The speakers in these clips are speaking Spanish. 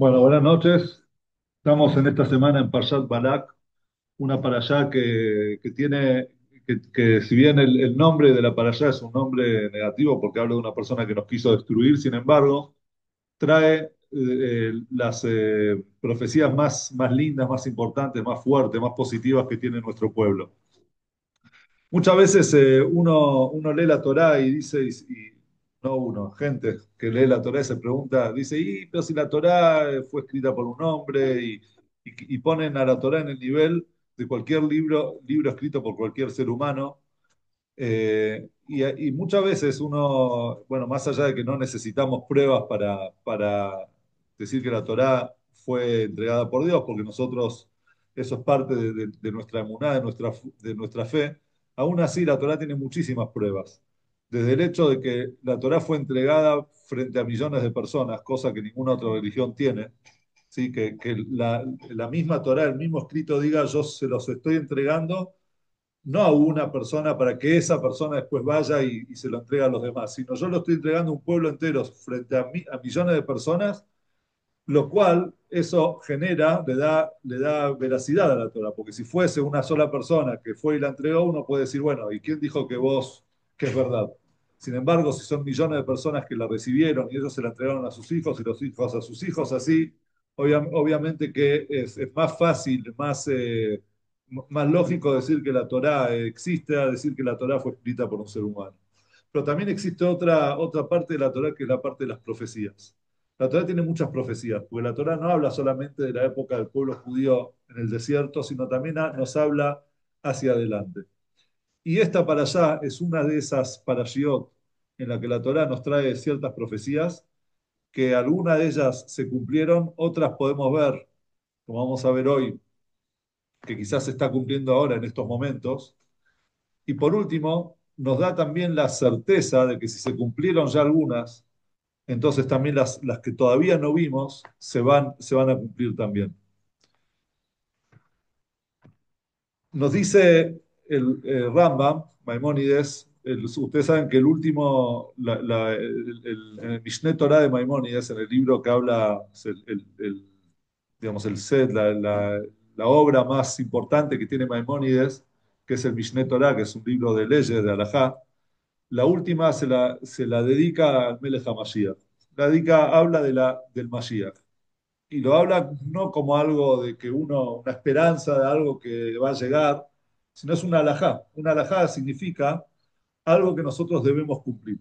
Bueno, buenas noches. Estamos en esta semana en Parshat Balak, una parashá que tiene, que si bien el nombre de la parashá es un nombre negativo porque habla de una persona que nos quiso destruir, sin embargo, trae las profecías más lindas, más importantes, más fuertes, más positivas que tiene nuestro pueblo. Muchas veces uno lee la Torá y dice, no uno, gente que lee la Torá y se pregunta, dice, pero si la Torá fue escrita por un hombre y ponen a la Torá en el nivel de cualquier libro escrito por cualquier ser humano, y muchas veces uno, bueno, más allá de que no necesitamos pruebas para decir que la Torá fue entregada por Dios, porque nosotros, eso es parte de nuestra emuná, de nuestra fe, aún así la Torá tiene muchísimas pruebas. Desde el hecho de que la Torá fue entregada frente a millones de personas, cosa que ninguna otra religión tiene, ¿sí? Que la misma Torá, el mismo escrito diga, yo se los estoy entregando no a una persona para que esa persona después vaya y se lo entregue a los demás, sino yo lo estoy entregando a un pueblo entero frente a millones de personas, lo cual eso genera, le da veracidad a la Torah, porque si fuese una sola persona que fue y la entregó, uno puede decir, bueno, ¿y quién dijo que es verdad? Sin embargo, si son millones de personas que la recibieron y ellos se la entregaron a sus hijos y los hijos a sus hijos, así, obviamente que es más fácil, más lógico decir que la Torá existe a decir que la Torá fue escrita por un ser humano. Pero también existe otra parte de la Torá que es la parte de las profecías. La Torá tiene muchas profecías, porque la Torá no habla solamente de la época del pueblo judío en el desierto, sino también nos habla hacia adelante. Y esta para allá es una de esas parashiot en la que la Torá nos trae ciertas profecías, que algunas de ellas se cumplieron, otras podemos ver, como vamos a ver hoy, que quizás se está cumpliendo ahora en estos momentos. Y por último, nos da también la certeza de que si se cumplieron ya algunas, entonces también las que todavía no vimos se van a cumplir también. Nos dice el Rambam, Maimónides, ustedes saben que el último, en el Mishneh Torah de Maimónides, en el libro que habla, es digamos, el set, la obra más importante que tiene Maimónides, que es el Mishneh Torah, que es un libro de leyes, de Halajá, la última se la dedica al Melech HaMashiach. Habla del Mashiach. Y lo habla no como algo de que una esperanza de algo que va a llegar, sino es una alajá. Una alajá significa algo que nosotros debemos cumplir.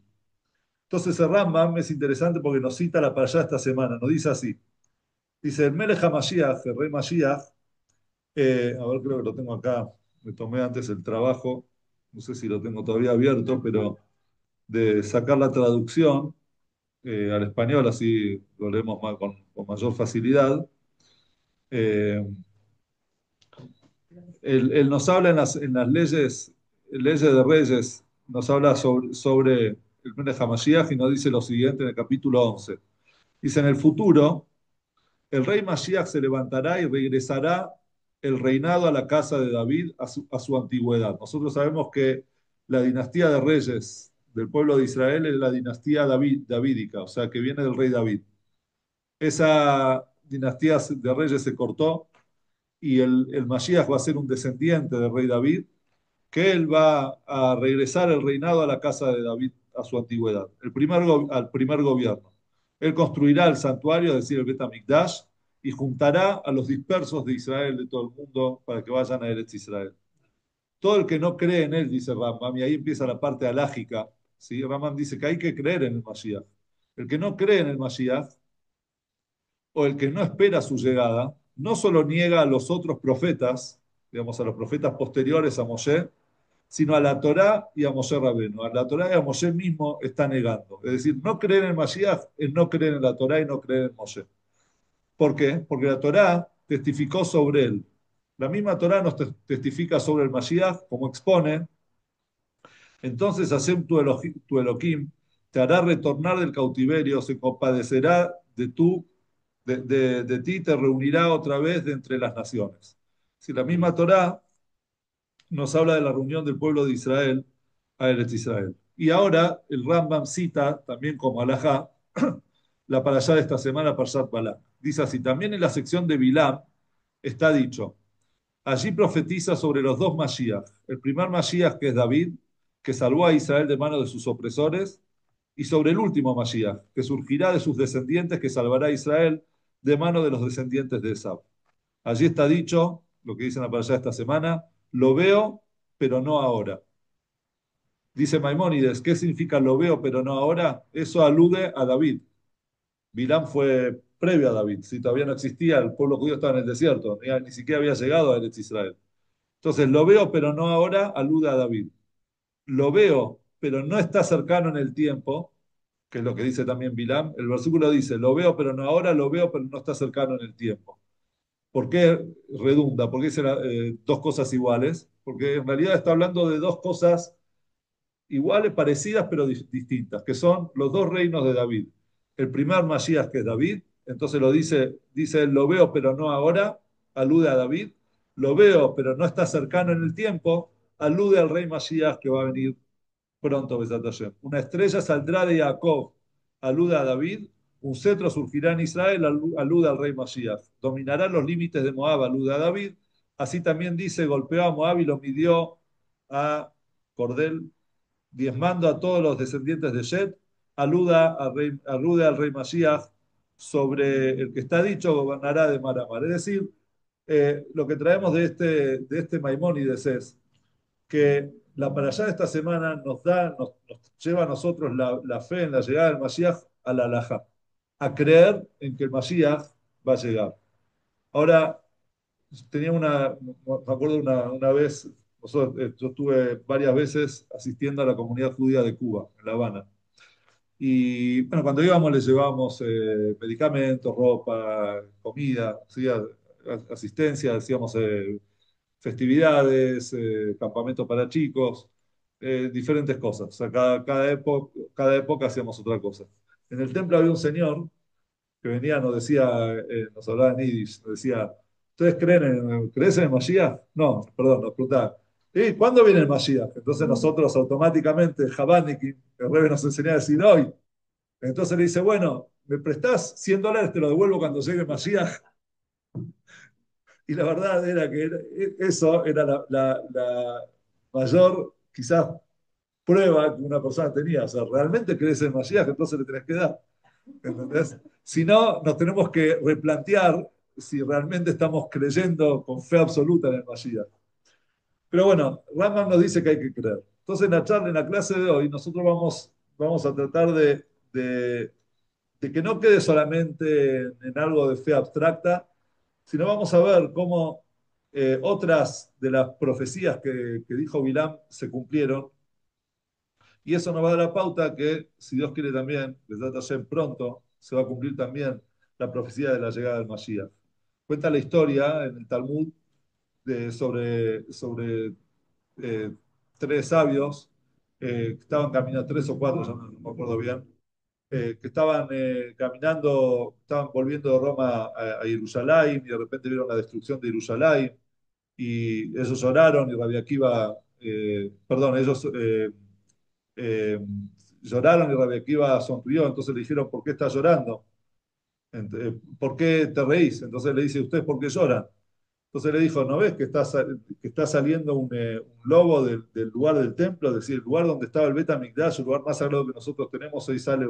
Entonces el Rambam es interesante porque nos cita la para allá esta semana, nos dice así. Dice, el Melech HaMashiach, el rey Mashiach, a ver, creo que lo tengo acá, me tomé antes el trabajo, no sé si lo tengo todavía abierto, pero de sacar la traducción al español, así lo leemos con mayor facilidad. Eh, él nos habla en las leyes de Reyes, nos habla sobre el Melech HaMashiach y nos dice lo siguiente en el capítulo 11. Dice, en el futuro, el rey Mashiach se levantará y regresará el reinado a la casa de David a su antigüedad. Nosotros sabemos que la dinastía de reyes del pueblo de Israel es la dinastía davídica, o sea, que viene del rey David. Esa dinastía de reyes se cortó y el Mashiach va a ser un descendiente del rey David, que él va a regresar el reinado a la casa de David a su antigüedad, al primer gobierno. Él construirá el santuario, es decir, el Bet HaMikdash, y juntará a los dispersos de Israel, de todo el mundo, para que vayan a Eretz Israel. Todo el que no cree en él, dice Rambam, y ahí empieza la parte alágica, ¿sí? Rambam dice que hay que creer en el Mashiach. El que no cree en el Mashiach, o el que no espera su llegada, no solo niega a los otros profetas, digamos, a los profetas posteriores a Moshe, sino a la Torá y a Moshe Rabbeinu. A la Torá y a Moshe mismo está negando. Es decir, no creer en el Mashiach es no creer en la Torá y no creer en Moshe. ¿Por qué? Porque la Torá testificó sobre él. La misma Torá nos testifica sobre el Mashiach, como expone. Entonces Hashem tu Elohim te hará retornar del cautiverio, se compadecerá de ti y te reunirá otra vez de entre las naciones. Si la misma Torá nos habla de la reunión del pueblo de Israel a Eretz Israel. Y ahora el Rambam cita también como alajá la parashá de esta semana, Parshat Balak. Dice así, también en la sección de Bilam está dicho, allí profetiza sobre los dos Mashiach. El primer Mashiach, que es David, que salvó a Israel de manos de sus opresores, y sobre el último Mashiach, que surgirá de sus descendientes, que salvará a Israel de manos de los descendientes de Esau. Allí está dicho, lo que dicen la parashá esta semana, lo veo, pero no ahora. Dice Maimónides, ¿qué significa lo veo, pero no ahora? Eso alude a David. Bilam fue previo a David, si todavía no existía, el pueblo judío estaba en el desierto, ni siquiera había llegado a Eretz Israel. Entonces, lo veo, pero no ahora, alude a David. Lo veo, pero no está cercano en el tiempo, que es lo que dice también Bilam. El versículo dice, lo veo, pero no ahora, lo veo, pero no está cercano en el tiempo. ¿Por qué redunda? ¿Por qué dice dos cosas iguales? Porque en realidad está hablando de dos cosas iguales, parecidas, pero distintas, que son los dos reinos de David. El primer Masías, que es David, entonces lo dice, lo veo, pero no ahora, alude a David. Lo veo, pero no está cercano en el tiempo, alude al rey Masías que va a venir pronto, Besat Hashem. Una estrella saldrá de Jacob, alude a David. Un cetro surgirá en Israel, alude al rey Masías. Dominará los límites de Moab, alude a David. Así también dice, golpeó a Moab y lo midió a cordel, diezmando a todos los descendientes de Shet, alude al rey Mashiach sobre el que está dicho, gobernará de mar a mar. Es decir, lo que traemos de este Maimónides es que la parashá de esta semana nos lleva a nosotros la fe en la llegada del Mashiach a la halajá, a creer en que el Mashiach va a llegar. Ahora, me acuerdo una vez, yo estuve varias veces asistiendo a la comunidad judía de Cuba, en La Habana. Y bueno, cuando íbamos les llevábamos medicamentos, ropa, comida, ¿sí? Asistencia, hacíamos festividades, campamentos para chicos, diferentes cosas. O sea, cada época hacíamos otra cosa. En el templo había un señor que venía, nos hablaba en Yiddish, nos decía, ¿ustedes crees en el Mashiach? No, perdón, nos preguntaba, ¿y cuándo viene el Mashiach? Entonces nosotros automáticamente, Jabániki, el Rebbe nos enseñaba a decir hoy. Entonces le dice, bueno, ¿me prestás $100? Te lo devuelvo cuando llegue el Mashiach. Y la verdad era que eso era la mayor, quizás, prueba que una persona tenía. O sea, realmente crees en el Mashiach, entonces le tenés que dar. ¿Entendés? Si no, nos tenemos que replantear si realmente estamos creyendo con fe absoluta en el Mashiach. Pero bueno, Rambam nos dice que hay que creer. Entonces, en la charla, en la clase de hoy, nosotros vamos a tratar de que no quede solamente en algo de fe abstracta, sino vamos a ver cómo otras de las profecías que dijo Bilam se cumplieron. Y eso nos va a dar la pauta que, si Dios quiere también, desde Hashem pronto, se va a cumplir también la profecía de la llegada del Mashiach. Cuenta la historia en el Talmud sobre eh, tres sabios que estaban caminando, tres o cuatro, ya no me acuerdo bien, que estaban caminando, estaban volviendo de Roma a Jerusalén y de repente vieron la destrucción de Jerusalén y ellos lloraron y Rabbi Akiva, perdón, ellos eh, lloraron y Rabbi Akiva sonrió, entonces le dijeron, ¿por qué estás llorando? ¿Por qué te reís? Entonces le dice, ¿ustedes por qué lloran? Entonces le dijo, ¿no ves que está saliendo un lobo del lugar del templo? Es decir, el lugar donde estaba el Bet HaMikdash, el lugar más sagrado que nosotros tenemos, hoy sale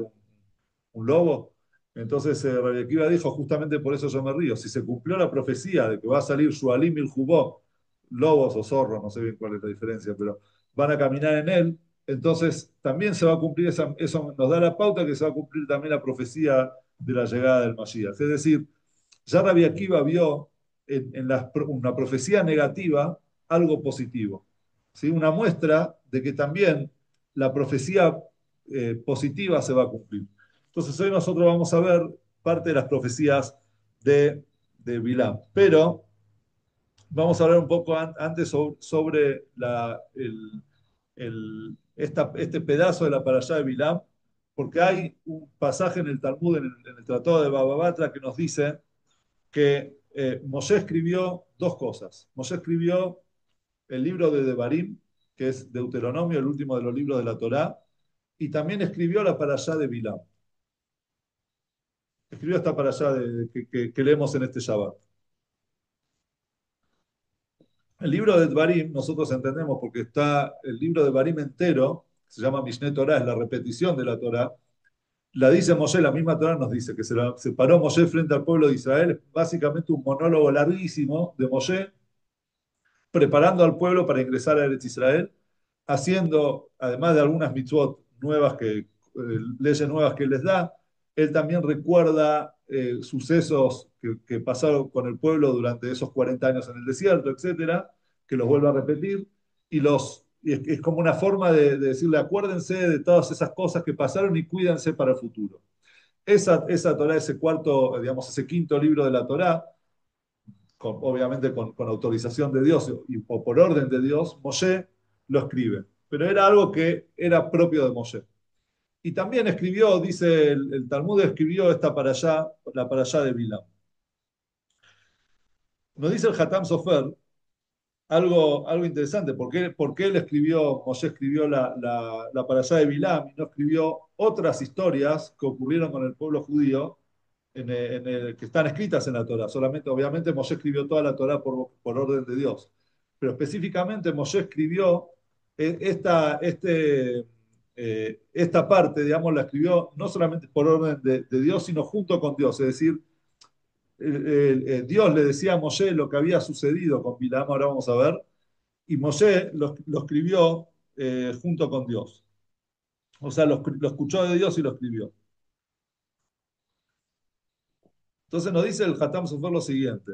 un lobo. Entonces Rabbi Akiva dijo, justamente por eso yo me río. Si se cumplió la profecía de que va a salir Shualim y Jubó, lobos o zorros, no sé bien cuál es la diferencia, pero van a caminar en él, entonces también se va a cumplir eso nos da la pauta que se va a cumplir también la profecía de la llegada del Mashiach. Es decir, ya Rabbi Akiva vio una profecía negativa algo positivo. ¿Sí? Una muestra de que también la profecía positiva se va a cumplir. Entonces hoy nosotros vamos a ver parte de las profecías de Bilam. Pero vamos a hablar un poco antes sobre este pedazo de la parashá de Bilam, porque hay un pasaje en el Talmud, en el Tratado de Baba Batra, que nos dice que Moshe escribió dos cosas. Moshe escribió el libro de Devarim, que es Deuteronomio, el último de los libros de la Torá, y también escribió la parashá de Bilam. escribió esta para allá que leemos en este Shabbat. El libro de Dvarim, nosotros entendemos porque está el libro de Dvarim entero, se llama Mishneh Torah, es la repetición de la Torah. La dice Moshe, la misma Torah nos dice que se paró Moshe frente al pueblo de Israel, es básicamente un monólogo larguísimo de Moshe preparando al pueblo para ingresar a Eretz Israel, haciendo, además de algunas mitzvot nuevas leyes nuevas que les da, él también recuerda sucesos que pasaron con el pueblo durante esos 40 años en el desierto, etcétera, que los vuelve a repetir, y es como una forma de decirle, acuérdense de todas esas cosas que pasaron y cuídense para el futuro. Esa Torah, ese cuarto, digamos, ese quinto libro de la Torah, obviamente con autorización de Dios o por orden de Dios, Moshe lo escribe. Pero era algo que era propio de Moshe. Y también escribió, dice el Talmud, escribió esta para allá, la para allá de Bilam. Nos dice el Hatam Sofer algo interesante. ¿Por qué él escribió, Moshe escribió la para allá de Bilam y no escribió otras historias que ocurrieron con el pueblo judío que están escritas en la Torah? Solamente, obviamente, Moshe escribió toda la Torah por orden de Dios. Pero específicamente Moshe escribió esta parte, digamos, la escribió no solamente por orden de Dios, sino junto con Dios. Es decir, Dios le decía a Moshe lo que había sucedido con Bilam, ahora vamos a ver, y Moshe lo escribió junto con Dios. O sea, lo escuchó de Dios y lo escribió. Entonces nos dice el Hatam Sofer lo siguiente: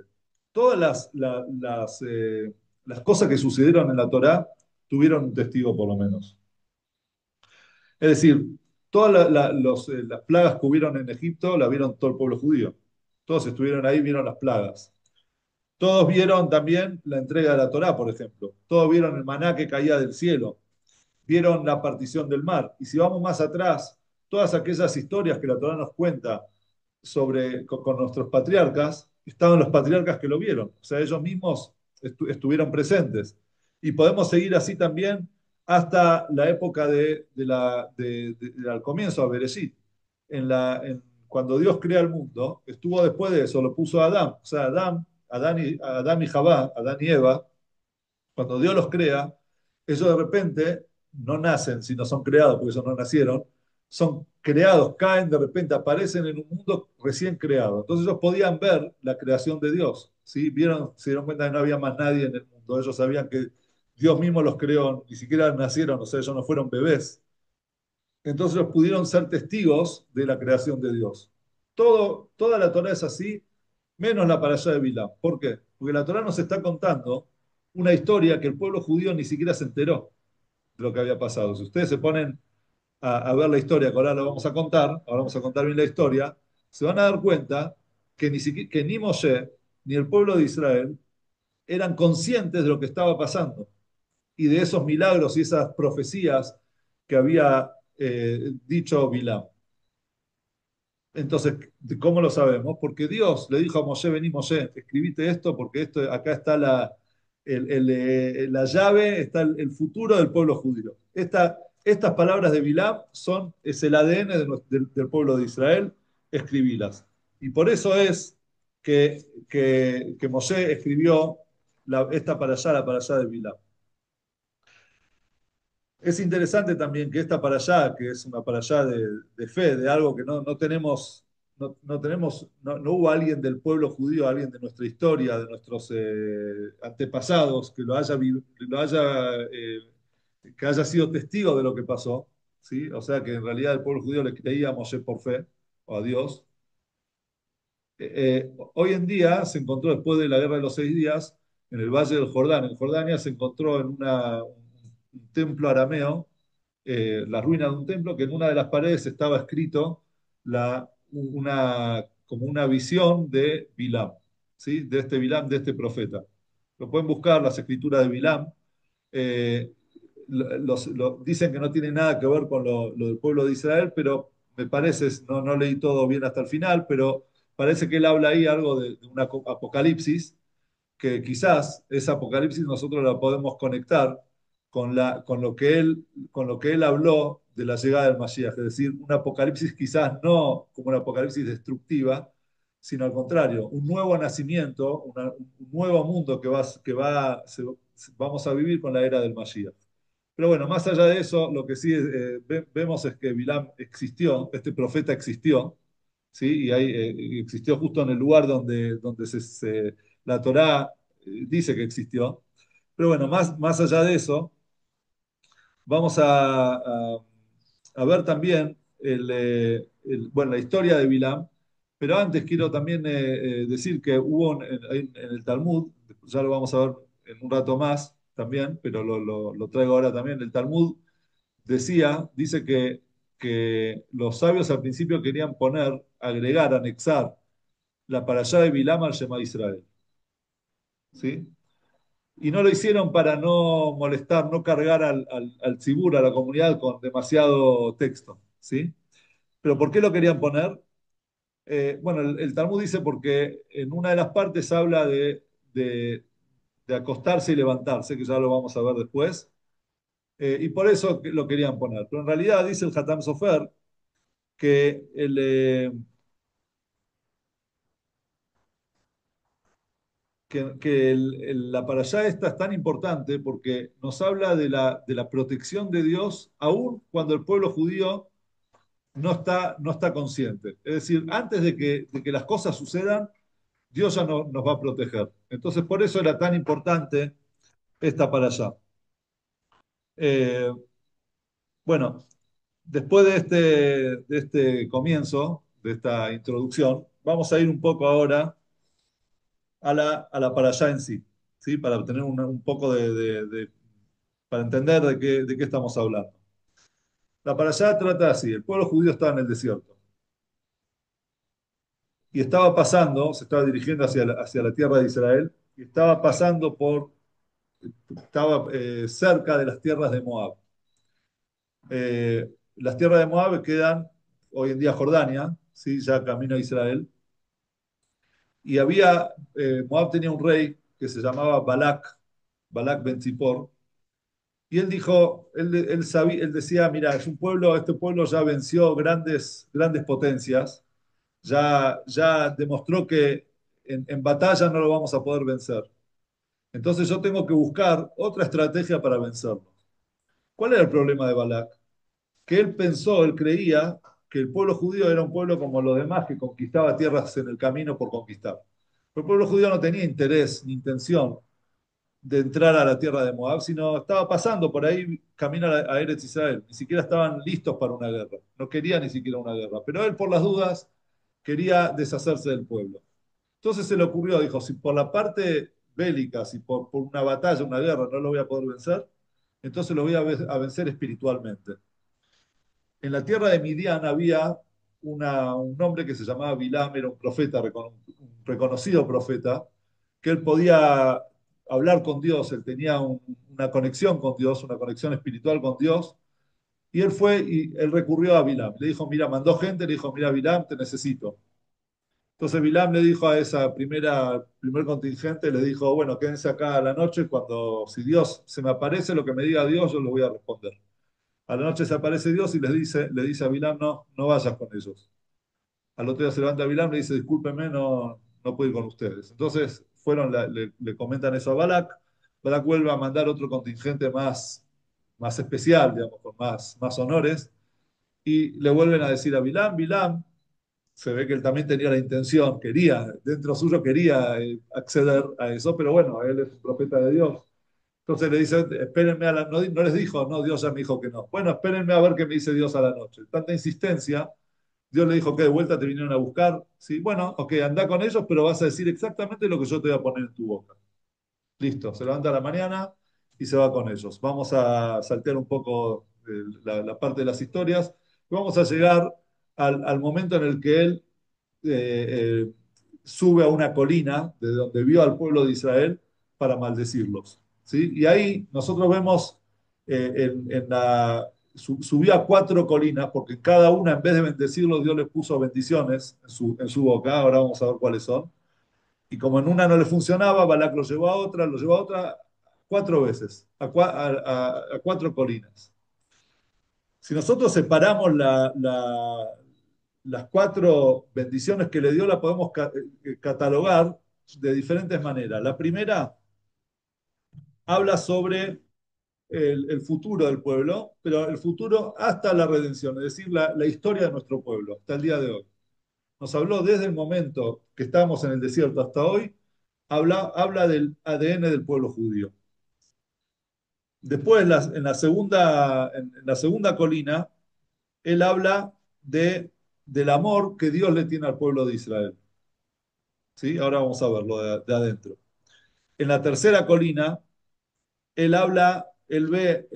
todas las cosas que sucedieron en la Torá tuvieron un testigo por lo menos. Es decir, todas las plagas que hubieron en Egipto la vieron todo el pueblo judío. Todos estuvieron ahí, vieron las plagas. Todos vieron también la entrega de la Torá, por ejemplo. Todos vieron el maná que caía del cielo. Vieron la partición del mar. Y si vamos más atrás, todas aquellas historias que la Torá nos cuenta con nuestros patriarcas, estaban los patriarcas que lo vieron. O sea, ellos mismos estuvieron presentes. Y podemos seguir así también hasta la época al comienzo, a Bereshit. Cuando Dios crea el mundo, estuvo después de eso, lo puso a Adán. O sea, Adán y Jabá, Adán y Eva, cuando Dios los crea, ellos de repente no nacen, sino son creados, porque ellos no nacieron, son creados, caen de repente, aparecen en un mundo recién creado. Entonces ellos podían ver la creación de Dios, ¿sí? Se dieron cuenta que no había más nadie en el mundo. Ellos sabían que Dios mismo los creó, ni siquiera nacieron, o sea, ellos no fueron bebés. Entonces ellos pudieron ser testigos de la creación de Dios. Toda la Torah es así, menos la parashá de Bilam. ¿Por qué? Porque la Torah nos está contando una historia que el pueblo judío ni siquiera se enteró de lo que había pasado. Si ustedes se ponen a ver la historia, que ahora la vamos a contar, ahora vamos a contar bien la historia, se van a dar cuenta que ni Moshe ni el pueblo de Israel eran conscientes de lo que estaba pasando y de esos milagros y esas profecías que había dicho Bilam. Entonces, ¿cómo lo sabemos? Porque Dios le dijo a Moshe, vení Moshe, escribite esto porque acá está la llave, está el futuro del pueblo judío. Estas palabras de Bilam es el ADN del pueblo de Israel, escribílas. Y por eso es que Moshe escribió esta para allá, la para allá de Bilam. Es interesante también que esta para allá, que es una para allá de fe, de algo que no tenemos, no hubo alguien del pueblo judío, alguien de nuestra historia, de nuestros antepasados, que haya sido testigo de lo que pasó, ¿sí? O sea que en realidad el pueblo judío le creía a Moshe por fe, o a Dios. Hoy en día se encontró, después de la Guerra de los 6 días, en el Valle del Jordán, en Jordania, se encontró en un templo arameo, la ruina de un templo, que en una de las paredes estaba escrito como una visión de Bilam, ¿sí? De este Bilam, de este profeta. Lo pueden buscar, las escrituras de Bilam. Eh, Dicen que no tiene nada que ver con lo del pueblo de Israel, pero me parece, no leí todo bien hasta el final, pero parece que él habla ahí algo de un apocalipsis, que quizás esa apocalipsis nosotros la podemos conectar con lo que él habló de la llegada del Mashiach, es decir, un apocalipsis quizás no como una apocalipsis destructiva, sino al contrario, un nuevo nacimiento, un nuevo mundo vamos a vivir con la era del Mashiach. Pero bueno, más allá de eso, lo que sí vemos es que Bilam existió, este profeta existió, ¿sí? Y ahí existió justo en el lugar donde la Torá dice que existió. Pero bueno, más allá de eso, vamos a ver también bueno, la historia de Bilam, pero antes quiero también decir que hubo en el Talmud, ya lo vamos a ver en un rato más también, pero lo traigo ahora también, el Talmud dice que los sabios al principio querían agregar, anexar la parashá de Bilam al Shema de Israel, ¿sí? Y no lo hicieron para no molestar, no cargar al tzibur, a la comunidad, con demasiado texto, ¿sí? Pero ¿por qué lo querían poner? Bueno, el Talmud dice porque en una de las partes habla de, de acostarse y levantarse, que ya lo vamos a ver después, y por eso lo querían poner. Pero en realidad dice el Hatam Sofer que la parashá esta es tan importante porque nos habla de la protección de Dios aún cuando el pueblo judío no está consciente. Es decir, antes de que las cosas sucedan, Dios ya nos va a proteger. Entonces, por eso era tan importante esta parashá. Eh, bueno, después de este comienzo, de esta introducción, vamos a ir un poco ahora a la parashá en sí, ¿sí? Para obtener un poco para entender de qué estamos hablando. La parashá trata así: el pueblo judío estaba en el desierto y estaba pasando, se estaba dirigiendo hacia la tierra de Israel, y estaba cerca de las tierras de Moab. Las tierras de Moab quedan hoy en día Jordania, ¿sí? Ya camino a Israel, y Moab tenía un rey que se llamaba Balak Ben Zippor. Y él dijo, él decía, mira, este pueblo ya venció grandes potencias, ya demostró que en batalla no lo vamos a poder vencer. Entonces yo tengo que buscar otra estrategia para vencerlo. ¿Cuál era el problema de Balak? Que él creía que el pueblo judío era un pueblo como los demás que conquistaba tierras en el camino por conquistar. Pero el pueblo judío no tenía interés ni intención de entrar a la tierra de Moab, sino estaba pasando por ahí, camino a Eretz Israel. Ni siquiera estaban listos para una guerra. No quería ni siquiera una guerra. Pero él, por las dudas, quería deshacerse del pueblo. Entonces se le ocurrió, dijo, si por la parte bélica, si por una batalla, una guerra, no lo voy a poder vencer, entonces lo voy a vencer espiritualmente. En la tierra de Midian había un hombre que se llamaba Bilam, era un profeta, un reconocido profeta, que él podía hablar con Dios, él tenía una conexión con Dios, una conexión espiritual con Dios, y él recurrió a Bilam. Le dijo, mira, mandó gente, le dijo, mira, Bilam, te necesito. Entonces Bilam le dijo a esa primer contingente, le dijo, bueno, quédense acá a la noche, si Dios se me aparece, lo que me diga Dios, yo lo voy a responder. A la noche se aparece Dios y le dice a Bilam, no, no vayas con ellos. Al otro día se levanta Bilam y le dice, discúlpenme, no puedo ir con ustedes. Entonces le comentan eso a Balak. Balak vuelve a mandar otro contingente más especial, digamos, con más honores, y le vuelven a decir a Bilam, Bilam, se ve que él también tenía la intención, dentro suyo quería acceder a eso, pero bueno, él es un profeta de Dios. Entonces le dice, espérenme no les dijo, no, Dios ya me dijo que no. Bueno, espérenme a ver qué me dice Dios a la noche. Tanta insistencia, Dios le dijo que de vuelta te vinieron a buscar. Sí, bueno, ok, anda con ellos, pero vas a decir exactamente lo que yo te voy a poner en tu boca. Listo, se levanta a la mañana y se va con ellos. Vamos a saltear un poco la parte de las historias. Vamos a llegar al momento en el que él eh, sube a una colina de donde vio al pueblo de Israel para maldecirlos. ¿Sí? Y ahí nosotros vemos subió a 4 colinas, porque en cada una, en vez de bendecirlos, Dios les puso bendiciones en su boca. Ahora vamos a ver cuáles son. Y como en una no le funcionaba, Balak lo llevó a otra, cuatro veces, a cuatro colinas. Si nosotros separamos las cuatro bendiciones que le dio, la podemos catalogar de diferentes maneras. La primera habla sobre el futuro del pueblo, pero el futuro hasta la redención, es decir, la historia de nuestro pueblo, hasta el día de hoy. Nos habló desde el momento que estábamos en el desierto hasta hoy, habla del ADN del pueblo judío. Después, en la segunda colina, él habla del amor que Dios le tiene al pueblo de Israel. ¿Sí? Ahora vamos a verlo de adentro. En la tercera colina, él ve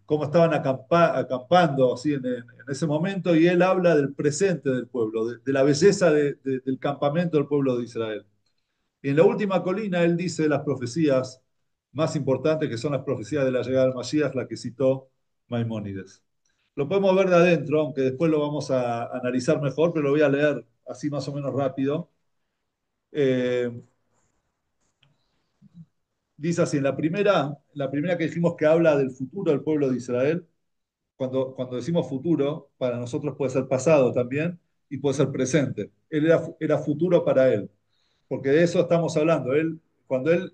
cómo estaban acampando así en ese momento y él habla del presente del pueblo, de la belleza del campamento del pueblo de Israel. Y en la última colina él dice las profecías más importantes, que son las profecías de la llegada del Mashiach, la que citó Maimónides. Lo podemos ver de adentro, aunque después lo vamos a analizar mejor, pero lo voy a leer así más o menos rápido. Eh, Dice así, la primera que dijimos que habla del futuro del pueblo de Israel, cuando decimos futuro, para nosotros puede ser pasado también y puede ser presente. Era futuro para él, porque de eso estamos hablando. Cuando él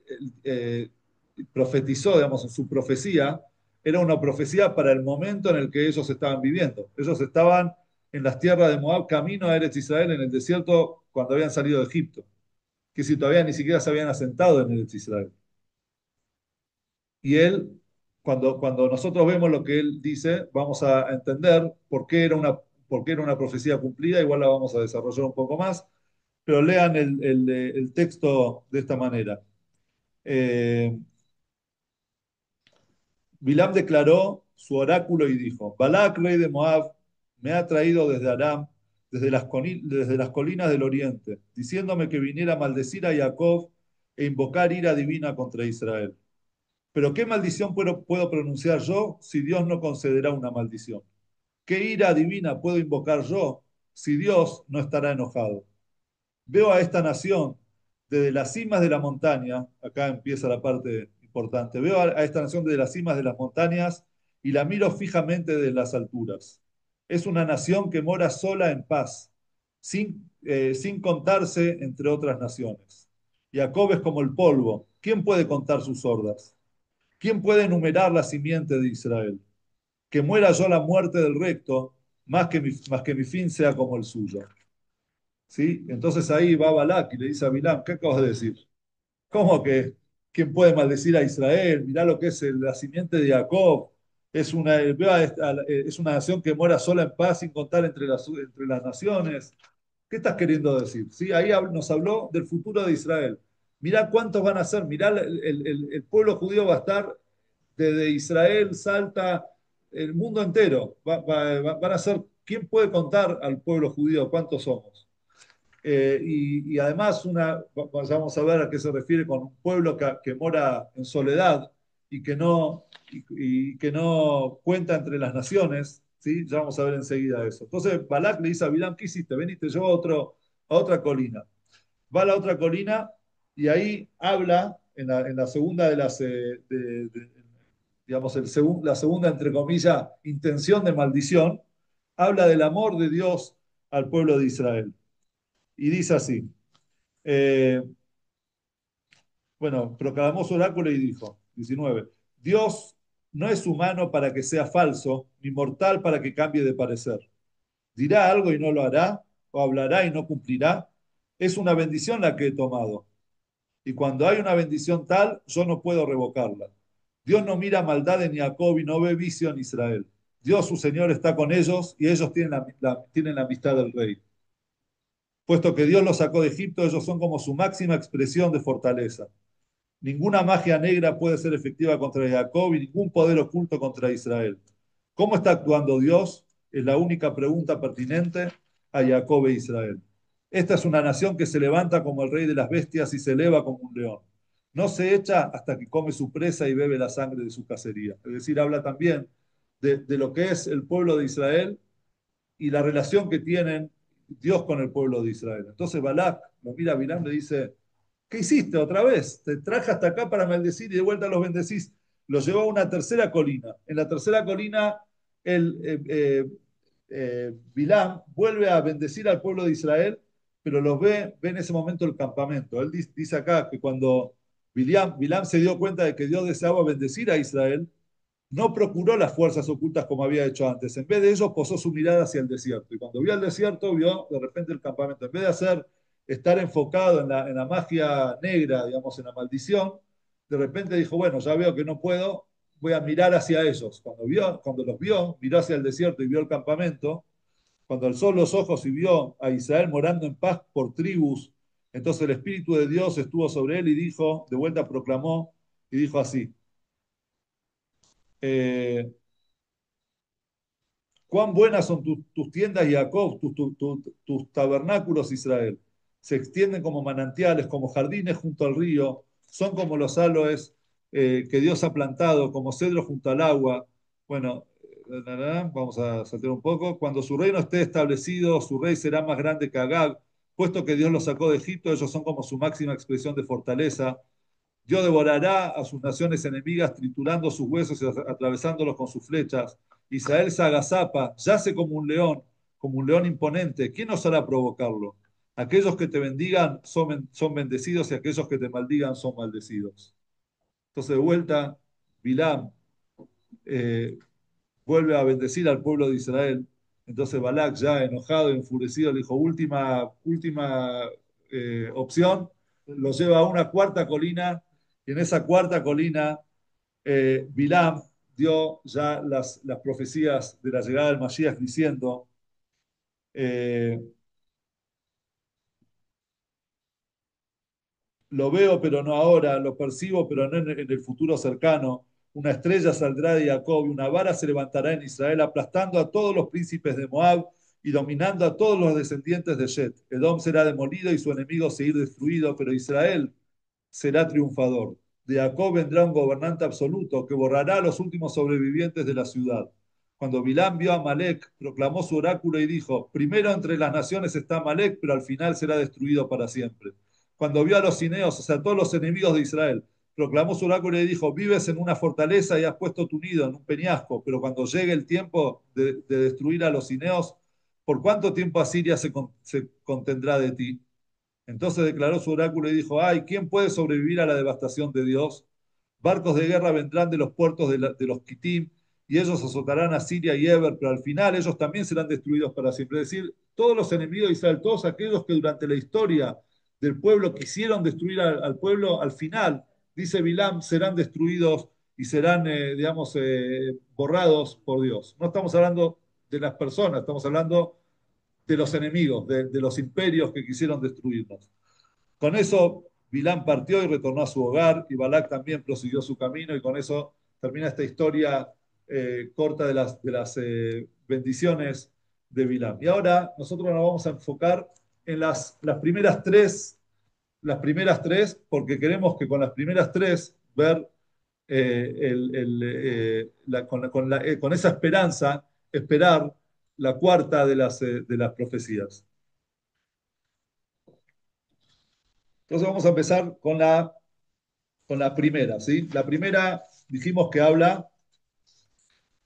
profetizó, digamos, en su profecía, era una profecía para el momento en el que ellos estaban viviendo. Ellos estaban en las tierras de Moab, camino a Eretz Israel, en el desierto, cuando habían salido de Egipto, que si todavía ni siquiera se habían asentado en Eretz Israel. Y él, cuando nosotros vemos lo que él dice, vamos a entender por qué era una profecía cumplida, igual la vamos a desarrollar un poco más, pero lean el texto de esta manera. Eh, Bilam declaró su oráculo y dijo, Balac, rey de Moab, me ha traído desde Aram, desde las colinas del oriente, diciéndome que viniera a maldecir a Jacob e invocar ira divina contra Israel. Pero ¿qué maldición puedo pronunciar yo si Dios no concederá una maldición? ¿Qué ira divina puedo invocar yo si Dios no estará enojado? Veo a esta nación desde las cimas de la montaña, acá empieza la parte importante, veo a esta nación desde las cimas de las montañas y la miro fijamente desde las alturas. Es una nación que mora sola en paz, sin contarse entre otras naciones. Jacob es como el polvo. ¿Quién puede contar sus hordas? ¿Quién puede enumerar la simiente de Israel? Que muera yo la muerte del recto, más que mi fin sea como el suyo. ¿Sí? Entonces ahí va Balak y le dice a Bilam, ¿qué acabas de decir? ¿Cómo que quién puede maldecir a Israel? Mirá lo que es la simiente de Jacob. Es una nación que mora sola en paz sin contar entre las naciones. ¿Qué estás queriendo decir? ¿Sí? Ahí nos habló del futuro de Israel. Mirá cuántos van a ser. Mirá, el pueblo judío va a estar desde Israel, Salta, el mundo entero. Van a ser, ¿quién puede contar al pueblo judío cuántos somos? Y además, vamos a ver a qué se refiere con un pueblo que mora en soledad y y que no cuenta entre las naciones, ¿sí? Ya vamos a ver enseguida eso. Entonces, Balak le dice a Bilam, ¿qué hiciste? Veniste yo a otra colina. Va a la otra colina y ahí habla en la segunda de las, digamos, la segunda, entre comillas, intención de maldición, habla del amor de Dios al pueblo de Israel. Y dice así, eh, bueno, proclamó su oráculo y dijo, 19, Dios no es humano para que sea falso, ni mortal para que cambie de parecer. Dirá algo y no lo hará, o hablará y no cumplirá. Es una bendición la que he tomado. Y cuando hay una bendición tal, yo no puedo revocarla. Dios no mira maldad en Jacob y no ve vicio en Israel. Dios, su Señor, está con ellos y ellos tienen la amistad del rey. Puesto que Dios los sacó de Egipto, ellos son como su máxima expresión de fortaleza. Ninguna magia negra puede ser efectiva contra Jacob y ningún poder oculto contra Israel. ¿Cómo está actuando Dios? Es la única pregunta pertinente a Jacob e Israel. Esta es una nación que se levanta como el rey de las bestias y se eleva como un león. No se echa hasta que come su presa y bebe la sangre de su cacería. Es decir, habla también de lo que es el pueblo de Israel y la relación que tienen Dios con el pueblo de Israel. Entonces Balak lo mira a Bilam y le dice, ¿Qué hiciste otra vez? Te traje hasta acá para maldecir y de vuelta los bendecís. Los llevó a una tercera colina. En la tercera colina, el Bilam vuelve a bendecir al pueblo de Israel, pero los ve en ese momento el campamento. Él dice acá que cuando Bilam se dio cuenta de que Dios deseaba bendecir a Israel, no procuró las fuerzas ocultas como había hecho antes. En vez de ello, posó su mirada hacia el desierto. Y cuando vio el desierto, vio de repente el campamento. En vez de estar enfocado en la magia negra, digamos, en la maldición, de repente dijo, bueno, ya veo que no puedo, voy a mirar hacia ellos. Cuando los vio, miró hacia el desierto y vio el campamento. Cuando alzó los ojos y vio a Israel morando en paz por tribus, entonces el Espíritu de Dios estuvo sobre él y dijo, de vuelta proclamó y dijo así, eh, cuán buenas son tus tiendas, Jacob, tus tabernáculos, Israel. Se extienden como manantiales, como jardines junto al río, son como los aloes que Dios ha plantado, como cedro junto al agua. Bueno, vamos a saltar un poco. Cuando su reino esté establecido, su rey será más grande que Agag, puesto que Dios los sacó de Egipto, ellos son como su máxima expresión de fortaleza. Dios devorará a sus naciones enemigas, triturando sus huesos y atravesándolos con sus flechas. Israel se agazapa, yace como un león imponente. ¿Quién osará provocarlo? Aquellos que te bendigan son bendecidos y aquellos que te maldigan son maldecidos. Entonces, de vuelta, Bilam eh, vuelve a bendecir al pueblo de Israel. Entonces, Balak, ya enojado y enfurecido, le dijo: última opción, lo lleva a una cuarta colina, y en esa cuarta colina Bilam dio ya las profecías de la llegada del Mashiach diciendo, eh, lo veo pero no ahora, lo percibo pero no en el futuro cercano. Una estrella saldrá de Jacob y una vara se levantará en Israel, aplastando a todos los príncipes de Moab y dominando a todos los descendientes de Shet. Edom será demolido y su enemigo seguir destruido, pero Israel será triunfador. De Jacob vendrá un gobernante absoluto que borrará a los últimos sobrevivientes de la ciudad. Cuando Bilán vio a Amalek, proclamó su oráculo y dijo: primero entre las naciones está Amalek, pero al final será destruido para siempre. Cuando vio a los cineos, o sea, a todos los enemigos de Israel, proclamó su oráculo y dijo: vives en una fortaleza y has puesto tu nido en un peñasco, pero cuando llegue el tiempo de destruir a los cineos, ¿por cuánto tiempo Asiria se contendrá de ti? Entonces declaró su oráculo y dijo: ay, ¿quién puede sobrevivir a la devastación de Dios? Barcos de guerra vendrán de los puertos de los Kitim y ellos azotarán a Siria y Eber, pero al final ellos también serán destruidos para siempre. Es decir, todos los enemigos de Israel, todos aquellos que durante la historia del pueblo quisieron destruir al pueblo, al final, dice Bilam, serán destruidos y serán, digamos, borrados por Dios. No estamos hablando de las personas, estamos hablando de los enemigos, de los imperios que quisieron destruirnos. Con eso, Bilán partió y retornó a su hogar, y Balak también prosiguió su camino, y con eso termina esta historia corta de las bendiciones de Bilán. Y ahora nosotros nos vamos a enfocar en las primeras tres, porque queremos que con las primeras tres ver con esa esperanza, esperar la cuarta de las profecías. Entonces vamos a empezar con la primera, ¿sí? La primera dijimos que habla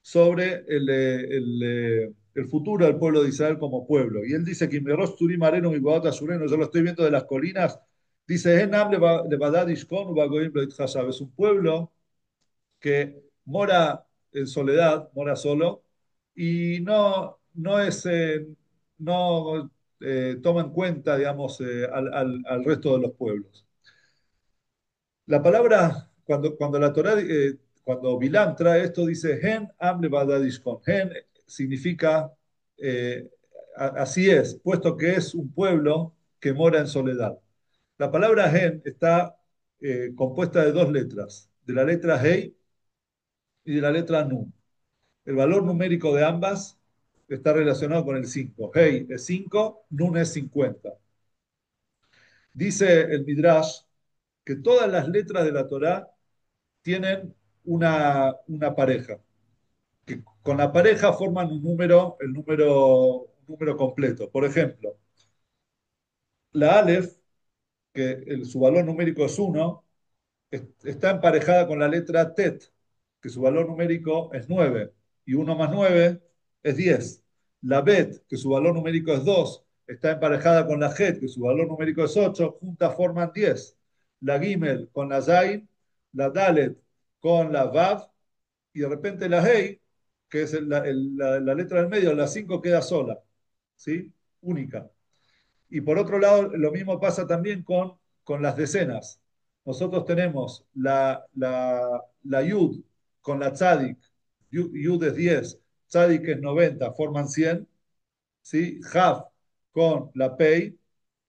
sobre el futuro del pueblo de Israel como pueblo. Y él dice que Merosh Turim Arenu y Baot Ashurenu, yo lo estoy viendo de las colinas, dice, Enam Levadad Ishkon Ubagoim Beit Hashav. Es un pueblo que mora en soledad, mora solo, y no toma en cuenta, digamos, al resto de los pueblos. La palabra, cuando la Torah, cuando Bilam trae esto, dice Hen Amle Badadishkon. Hen significa así es, puesto que es un pueblo que mora en soledad. La palabra Hen está compuesta de dos letras, de la letra Hei y de la letra Nun. El valor numérico de ambas está relacionado con el 5. Hei es 5, Nun es 50. Dice el Midrash que todas las letras de la Torah tienen una pareja, que con la pareja forman un número completo. Por ejemplo, la Aleph que su valor numérico es uno, está emparejada con la letra Tet, que su valor numérico es 9 y uno más 9 es 10. La Bet, que su valor numérico es 2, está emparejada con la Het, que su valor numérico es 8, juntas forman 10. La Gimel con la Zain, la Dalet con la Vav, y de repente la Hei, que es la letra del medio, la 5 queda sola, ¿sí? Única. Y por otro lado, lo mismo pasa también con las decenas. Nosotros tenemos la Yud con la Tzadik. Yud es 10, Tzadik es 90, forman 100. ¿Sí? Jaf con la Pei,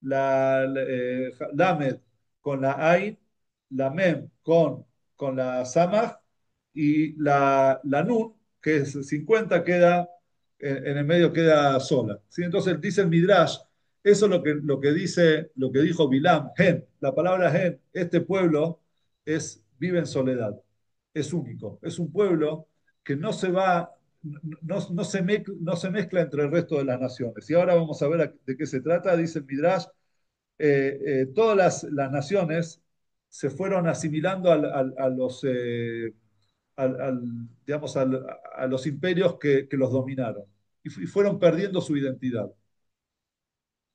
Lamed con la Ain, la Mem con la Samach y la Nun, que es 50, queda en el medio queda sola. ¿Sí? Entonces dice el Midrash, eso es lo que dijo Bilam, Gen, la palabra Gen, este pueblo vive en soledad, es único, es un pueblo que no se va, no se mezcla entre el resto de las naciones. Y ahora vamos a ver de qué se trata. Dice el Midrash, todas las naciones se fueron asimilando a los, digamos, a los imperios que los dominaron y fueron perdiendo su identidad.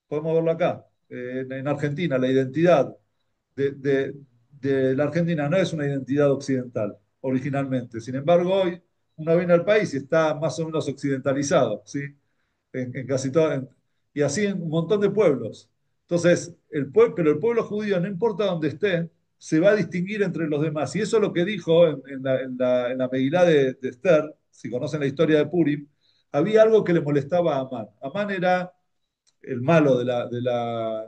Podemos verlo acá, en Argentina, la identidad de, de- de la Argentina no es una identidad occidental originalmente. Sin embargo, hoy uno viene al país y está más o menos occidentalizado, ¿sí? En casi todo, y así en un montón de pueblos. Entonces, pero el pueblo judío, no importa dónde esté, se va a distinguir entre los demás. Y eso es lo que dijo en la Megilá de Esther, si conocen la historia de Purim, había algo que le molestaba a Amán. Amán era el malo del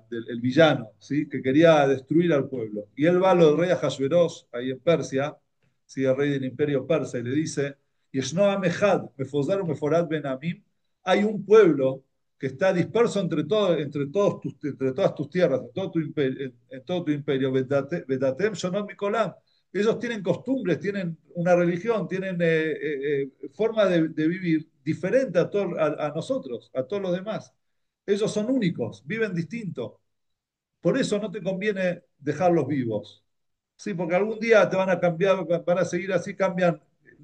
el villano, ¿sí? Que quería destruir al pueblo. Y él va al rey Ahasveros, ahí en Persia, ¿sí? El rey del imperio persa, y le dice, Yeshno Amehad, Mefozdar Meforad Ben Amim, hay un pueblo que está disperso entre todas tus tierras, en todo tu imperio, Vedatem Shonot Mikolam. Ellos tienen costumbres, tienen una religión, tienen forma de vivir diferente a nosotros, a todos los demás. Ellos son únicos, viven distinto. Por eso no te conviene dejarlos vivos. Sí, porque algún día te van a cambiar, van a seguir así, cambian,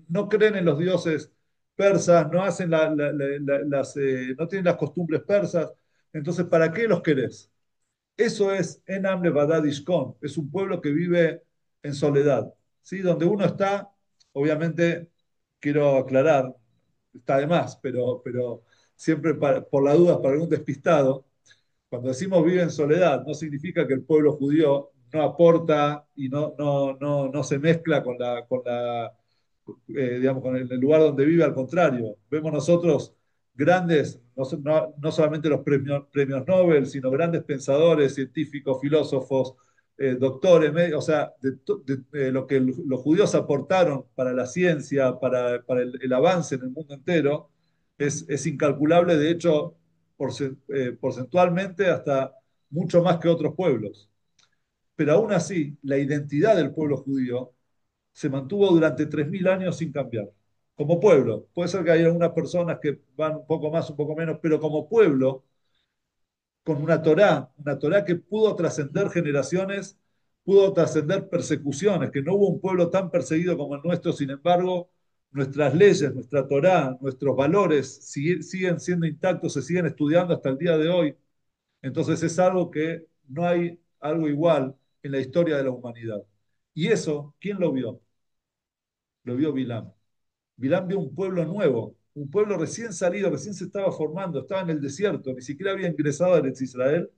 no creen en los dioses persas, no hacen no tienen las costumbres persas. Entonces, ¿para qué los querés? Eso es Enam Levadad Ishkon, es un pueblo que vive en soledad, ¿sí? Donde uno está, obviamente, quiero aclarar, está de más, pero siempre por la duda, para algún despistado, cuando decimos vive en soledad, no significa que el pueblo judío no aporta y no se mezcla digamos, con el lugar donde vive, al contrario. Vemos nosotros grandes, no solamente los premios Nobel, sino grandes pensadores, científicos, filósofos, doctores, o sea, lo que los judíos aportaron para la ciencia, para el avance en el mundo entero, es incalculable. De hecho, porcentualmente hasta mucho más que otros pueblos. Pero aún así, la identidad del pueblo judío se mantuvo durante 3.000 años sin cambiar. Como pueblo, puede ser que haya algunas personas que van un poco más, un poco menos, pero como pueblo, con una Torá que pudo trascender generaciones, pudo trascender persecuciones, que no hubo un pueblo tan perseguido como el nuestro. Sin embargo, nuestras leyes, nuestra Torá, nuestros valores siguen siendo intactos, se siguen estudiando hasta el día de hoy. Entonces es algo que no hay algo igual en la historia de la humanidad. Y eso, ¿quién lo vio? Lo vio Bilam. Bilam vio un pueblo nuevo, un pueblo recién salido, recién se estaba formando, estaba en el desierto, ni siquiera había ingresado a Israel,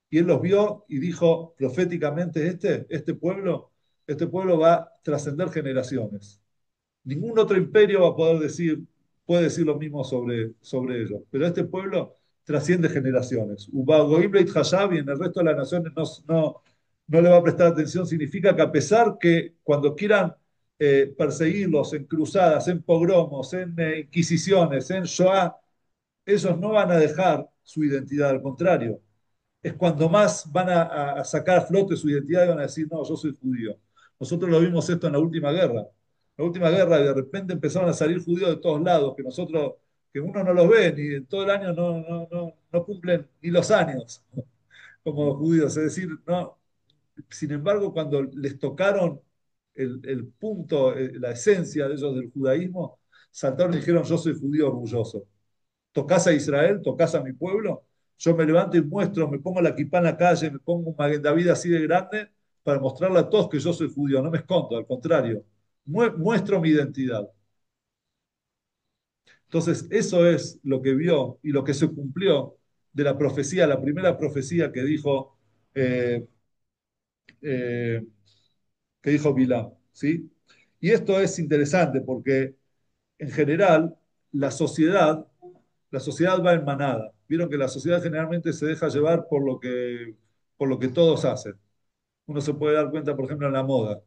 y él los vio y dijo proféticamente, este pueblo va a trascender generaciones. Ningún otro imperio va a poder puede decir lo mismo sobre ellos, pero este pueblo trasciende generaciones. Ubagoim Beit Hashabi, en el resto de las naciones no le va a prestar atención. Significa que a pesar que cuando quieran perseguirlos en cruzadas, en pogromos, en inquisiciones, en Shoah, ellos no van a dejar su identidad, al contrario, es cuando más van a sacar a flote su identidad y van a decir, no, yo soy judío. Nosotros lo vimos esto en la última guerra. La última guerra, de repente empezaron a salir judíos de todos lados, que uno no los ve, ni en todo el año no cumplen ni los años. como judíos. Es decir, no, sin embargo, cuando les tocaron el punto, la esencia de ellos del judaísmo, saltaron y dijeron, yo soy judío orgulloso. ¿Tocás a Israel? ¿Tocás a mi pueblo? Yo me levanto y muestro, me pongo la kipá en la calle, me pongo un Maguen David así de grande para mostrarle a todos que yo soy judío. No me escondo, al contrario, muestro mi identidad. Entonces, eso es lo que vio y lo que se cumplió de la profecía, la primera profecía eh, eh, que dijo Bilam, ¿sí? Y esto es interesante porque en general la sociedad, la sociedad va en manada. Vieron que la sociedad generalmente se deja llevar por lo que todos hacen. Uno se puede dar cuenta, por ejemplo, en la moda.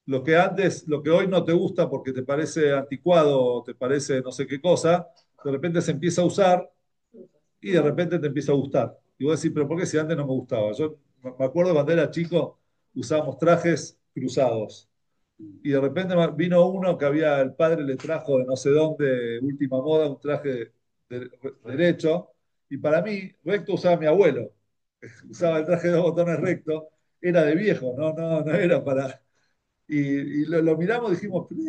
Lo que antes, lo que hoy no te gusta porque te parece anticuado o te parece no sé qué cosa, de repente se empieza a usar y de repente te empieza a gustar. Y vos decís, pero ¿por qué si antes no me gustaba? Yo me acuerdo cuando era chico usábamos trajes cruzados. Y de repente vino uno que había, el padre le trajo de no sé dónde, última moda, un traje derecho. Y para mí, recto usaba mi abuelo. Usaba el traje de dos botones recto. Era de viejo, no era para, y lo miramos y dijimos, "Pero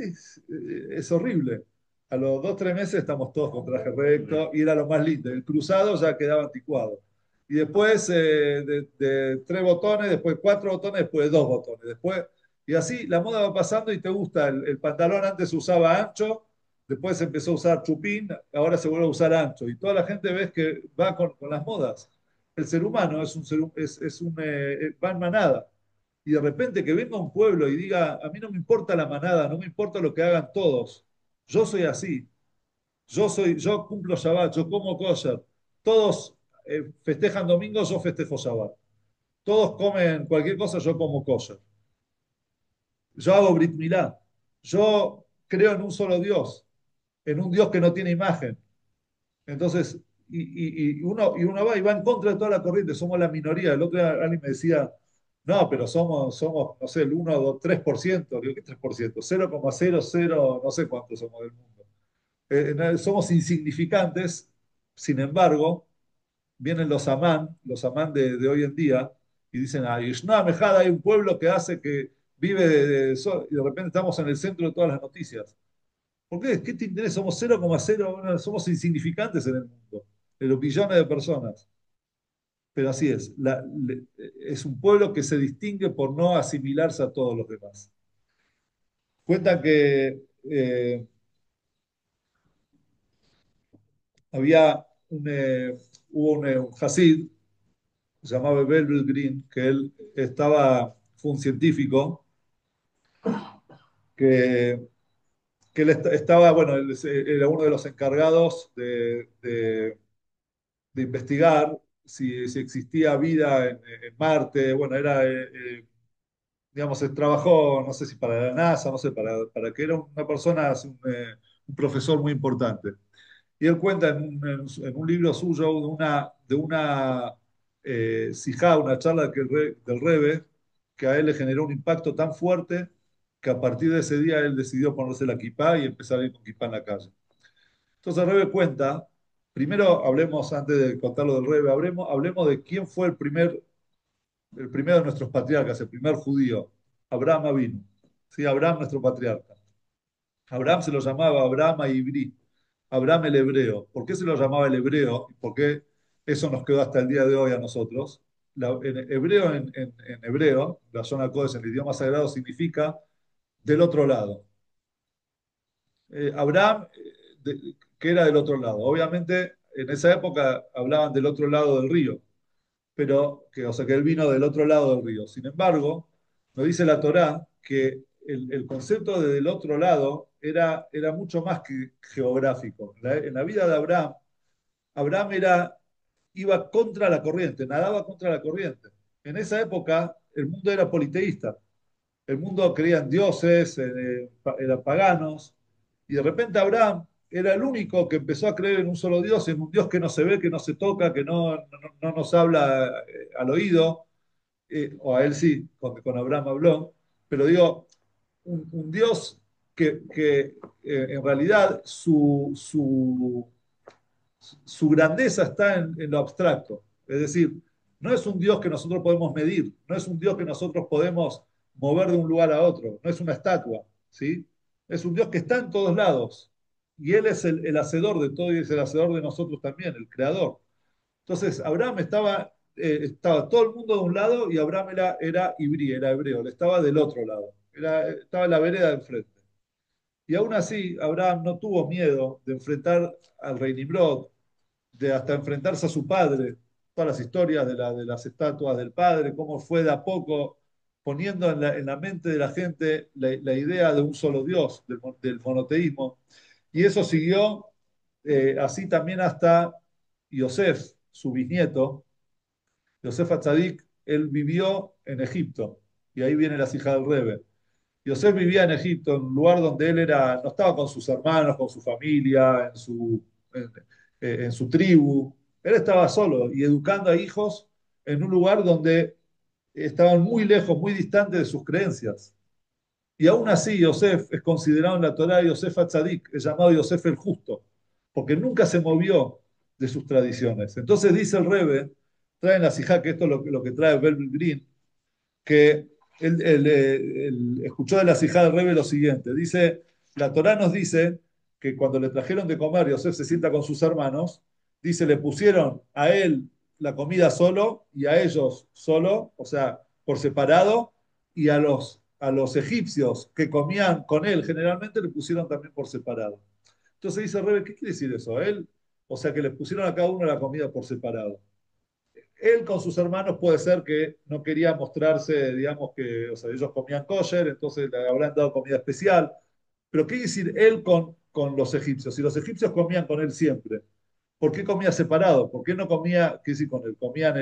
es horrible. A los 2, 3 meses estamos todos con traje recto y era lo más lindo. El cruzado ya quedaba anticuado. Y después de 3 botones, después 4 botones, después 2 botones. Y así la moda va pasando y te gusta. El pantalón antes se usaba ancho, después se empezó a usar chupín, ahora se vuelve a usar ancho. Y toda la gente ves que va con las modas. El ser humano va en manada y de repente que venga un pueblo y diga, a mí no me importa la manada, no me importa lo que hagan todos, yo soy así, yo cumplo Shabbat, yo como kosher, todos festejan domingo, yo festejo Shabbat, todos comen cualquier cosa, yo como kosher, yo hago Brit Milá, yo creo en un solo Dios, en un Dios que no tiene imagen. Entonces, y uno va y va en contra de toda la corriente, somos la minoría. El otro día alguien me decía, no, pero somos, no sé, el 1 2 3%. Digo, ¿qué 3%? 0,00, no sé cuántos somos del mundo. No, somos insignificantes, sin embargo, vienen los amán de hoy en día, y dicen, ay, no, Mejada, hay un pueblo que hace que vive y de repente estamos en el centro de todas las noticias. ¿Por qué? ¿Qué te interesa? Somos 0,0, somos insignificantes en el mundo, de los billones de personas. Pero así es, es un pueblo que se distingue por no asimilarse a todos los demás. Cuentan que había hubo un Hasid, se llamaba Belbel Green, que él fue un científico que, que él estaba, bueno, él era uno de los encargados de investigar si existía vida en Marte. Bueno, digamos, trabajó, no sé si para la NASA, no sé, para que era una persona, un profesor muy importante. Y él cuenta en un libro suyo de una sijá, una charla del Rebbe, que a él le generó un impacto tan fuerte que a partir de ese día él decidió ponerse la kipá y empezar a ir con kipá en la calle. Entonces el Rebbe cuenta, primero hablemos, antes de contar lo del Rebbe, hablemos de quién fue el primero de nuestros patriarcas, el primer judío, Abraham Avinu. Sí, Abraham, nuestro patriarca. Abraham se lo llamaba Abraham Ibrí, Abraham el hebreo. ¿Por qué se lo llamaba el hebreo? ¿Y por qué eso nos quedó hasta el día de hoy a nosotros? En hebreo, en hebreo, la zona Codes en el idioma sagrado significa del otro lado. Abraham, que era del otro lado. Obviamente, en esa época hablaban del otro lado del río, o sea, que él vino del otro lado del río. Sin embargo, nos dice la Torá que el concepto de del otro lado era mucho más que geográfico. En la vida de Abraham, Abraham iba contra la corriente, nadaba contra la corriente. En esa época, el mundo era politeísta. El mundo creía en dioses, eran paganos, y de repente Abraham era el único que empezó a creer en un solo Dios, en un Dios que no se ve, que no se toca, que no nos habla al oído, o a él sí, con Abraham habló, pero digo, un Dios que en realidad su grandeza está en lo abstracto. Es decir, No es un Dios que nosotros podemos medir, no es un Dios que nosotros podemos mover de un lugar a otro, no es una estatua, ¿sí? Es un Dios que está en todos lados. Y Él es el hacedor de todo y es el hacedor de nosotros también, el creador. Entonces, Abraham estaba todo el mundo de un lado y Abraham era ibrí, era hebreo, él estaba del otro lado, estaba en la vereda de enfrente. Y aún así, Abraham no tuvo miedo de enfrentar al rey Nimrod, de hasta enfrentarse a su padre, todas las historias de las estatuas del padre, cómo fue de a poco poniendo en la mente de la gente la idea de un solo Dios, del monoteísmo. Y eso siguió así también hasta Yosef, su bisnieto, Yosef Atzadik, él vivió en Egipto, y ahí viene la hija del Rebbe. Yosef vivía en Egipto, en un lugar donde él no estaba con sus hermanos, con su familia, en, en su tribu. Él estaba solo y educando a hijos en un lugar donde estaban muy lejos, muy distantes de sus creencias. Y aún así, Yosef es considerado en la Torá Yosef Atzadik, es llamado Yosef el Justo, porque nunca se movió de sus tradiciones. Entonces dice el Rebbe, trae en la Sijá, que esto es lo que trae Belvin Green, que él escuchó de la Sijá del Rebbe lo siguiente. Dice, la Torá nos dice que cuando le trajeron de comer, Yosef se sienta con sus hermanos, dice, le pusieron a él la comida solo y a ellos solo, o sea, por separado, y a los egipcios que comían con él generalmente le pusieron también por separado. Entonces dice Rebe, ¿qué quiere decir eso? Él, o sea, que le pusieron a cada uno la comida por separado. Él con sus hermanos puede ser que no quería mostrarse, digamos que, o sea, ellos comían kosher, entonces le habrán dado comida especial. Pero ¿qué decir él con los egipcios? Si los egipcios comían con él siempre, ¿por qué comía separado? ¿Por qué no comía, qué decir con él? Comían,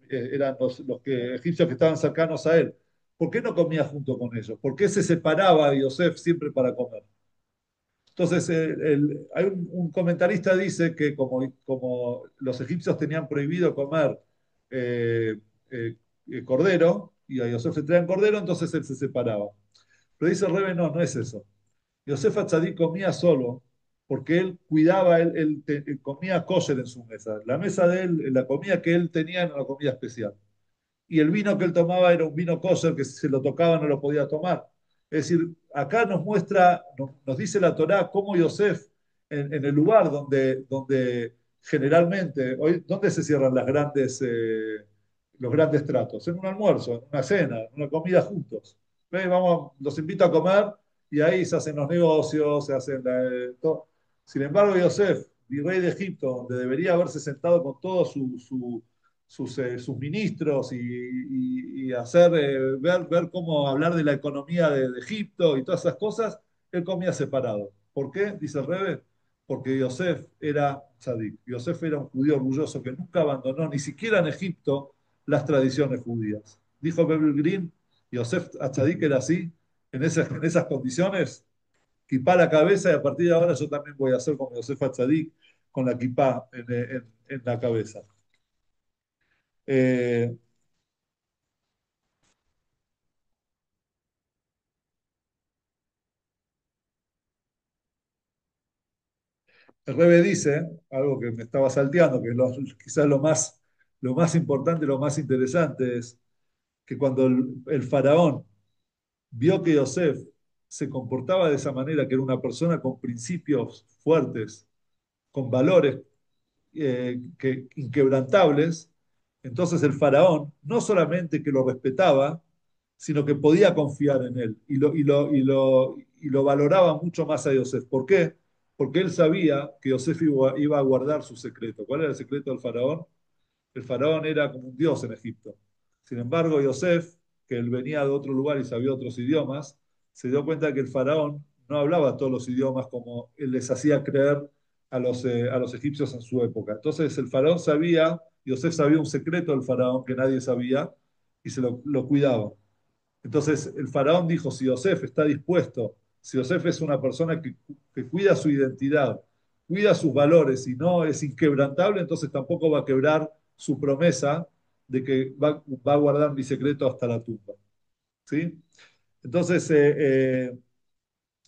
eran los egipcios que estaban cercanos a él. ¿Por qué no comía junto con ellos? ¿Por qué se separaba de Yosef siempre para comer? Entonces, hay un comentarista dice que como los egipcios tenían prohibido comer eh, eh, cordero, y a Yosef le traían cordero, entonces él se separaba. Pero dice el Rebe, no, no es eso. Yosef Atzadik comía solo porque él cuidaba, él comía kosher en su mesa. La mesa de él, la comida que él tenía era una comida especial y el vino que él tomaba era un vino kosher que si se lo tocaba no lo podía tomar. Es decir, acá nos muestra, nos dice la Torá cómo Yosef, en el lugar donde generalmente, hoy, ¿dónde se cierran los grandes tratos? En un almuerzo, en una cena, en una comida juntos. ¿Ve? Vamos, los invito a comer y ahí se hacen los negocios, se hacen todo. Sin embargo, Yosef, virrey de Egipto, donde debería haberse sentado con todos sus ministros y hacer, ver cómo hablar de la economía de Egipto y todas esas cosas, él comía separado. ¿Por qué? Dice el Rebe, porque Yosef era tzadik. Yosef era un judío orgulloso que nunca abandonó, ni siquiera en Egipto, las tradiciones judías. Dijo Beryl Green, Yosef Tzadik era así, en esas condiciones, kipá la cabeza y a partir de ahora yo también voy a hacer como Yosef Tzadik con la kipá en la cabeza. Eh, El Rebe dice, algo que me estaba salteando, que quizás lo más importante, lo más interesante es que cuando el faraón vio que Yosef se comportaba de esa manera, que era una persona con principios fuertes, con valores inquebrantables, entonces el faraón no solamente que lo respetaba, sino que podía confiar en él y lo valoraba mucho más a Yosef. ¿Por qué? Porque él sabía que Yosef iba a guardar su secreto. ¿Cuál era el secreto del faraón? El faraón era como un dios en Egipto. Sin embargo, Yosef, que él venía de otro lugar y sabía otros idiomas, se dio cuenta que el faraón no hablaba todos los idiomas como él les hacía creer a los egipcios en su época. Entonces el faraón sabía, Yosef sabía un secreto del faraón que nadie sabía y lo cuidaba. Entonces el faraón dijo, si Yosef está dispuesto, si Yosef es una persona que cuida su identidad, cuida sus valores y no es inquebrantable, entonces tampoco va a quebrar su promesa de que va a guardar mi secreto hasta la tumba. ¿Sí? Entonces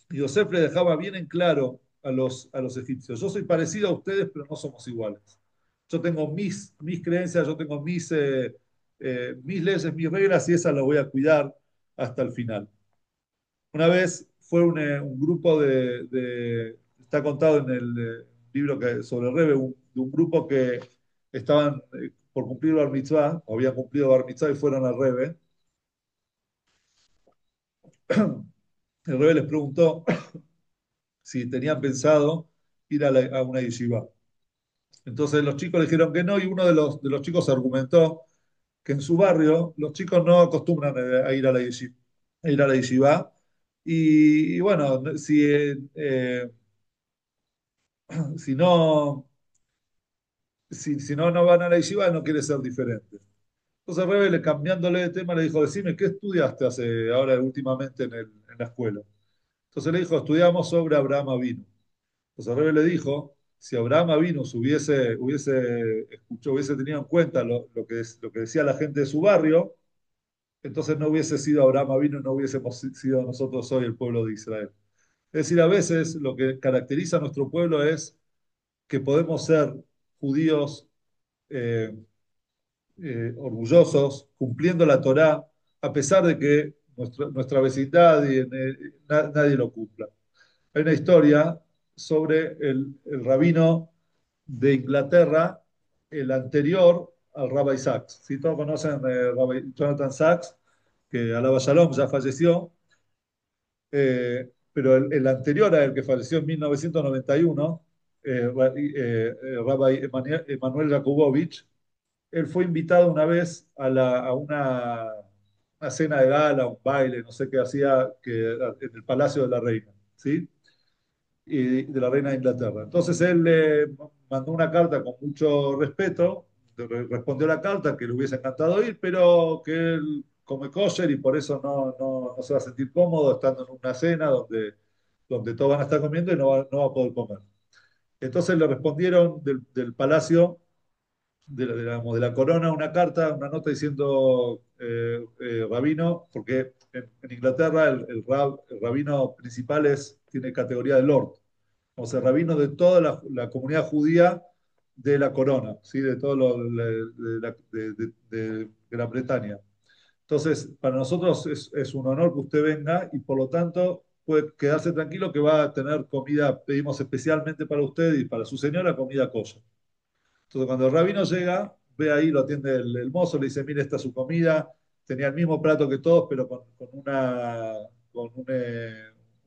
Yosef le dejaba bien en claro a los egipcios, yo soy parecido a ustedes, pero no somos iguales. yo tengo mis creencias, yo tengo mis leyes, mis reglas y esas las voy a cuidar hasta el final. Una vez fue un grupo está contado en el libro sobre el Rebbe, de un grupo que estaban por cumplir Bar Mitzvah, o habían cumplido Bar Mitzvah y fueron al Rebbe. El Rebbe les preguntó si tenían pensado ir a una yeshiva. Entonces los chicos le dijeron que no y uno de los chicos argumentó que en su barrio los chicos no acostumbran a ir a la yeshiva. A ir a la yeshiva. Y bueno, si no, si no, no van a la yeshiva, no quiere ser diferente. Entonces Rebele, cambiándole de tema, le dijo, decime, ¿qué estudiaste ahora últimamente en la escuela? Entonces le dijo, estudiamos sobre Abraham Avinu. Entonces Rebele le dijo, si Abraham Avinu hubiese tenido en cuenta lo que decía la gente de su barrio, entonces no hubiese sido Abraham Avinu, no hubiésemos sido nosotros hoy el pueblo de Israel. Es decir, a veces lo que caracteriza a nuestro pueblo es que podemos ser judíos eh, orgullosos, cumpliendo la Torá, a pesar de que nuestra vecindad nadie lo cumpla. Hay una historia sobre el rabino de Inglaterra, el anterior al Rabbi Sachs. Si todos conocen Rabbi Jonathan Sachs, que alaba Shalom ya falleció, pero el anterior a él, que falleció en 1991, Rabbi Emanuel Jakubowicz, él fue invitado una vez a una cena de gala, un baile, no sé qué hacía, en el Palacio de la Reina, ¿sí? Y de la Reina de Inglaterra. Entonces él le mandó una carta con mucho respeto, respondió la carta que le hubiese encantado ir, pero que él come kosher y por eso no se va a sentir cómodo estando en una cena donde todos van a estar comiendo y no va a poder comer. Entonces le respondieron del palacio de la corona una carta, una nota diciendo rabino, porque en Inglaterra el rabino principal tiene categoría de lord, o sea, rabino de toda la comunidad judía de la corona, ¿sí? De todo de Gran Bretaña. Entonces, para nosotros es un honor que usted venga y por lo tanto puede quedarse tranquilo que va a tener comida, pedimos especialmente para usted y para su señora comida kosher. Entonces, cuando el rabino llega, ve ahí, lo atiende el mozo, le dice, mire, esta es su comida. Tenía el mismo plato que todos, pero con un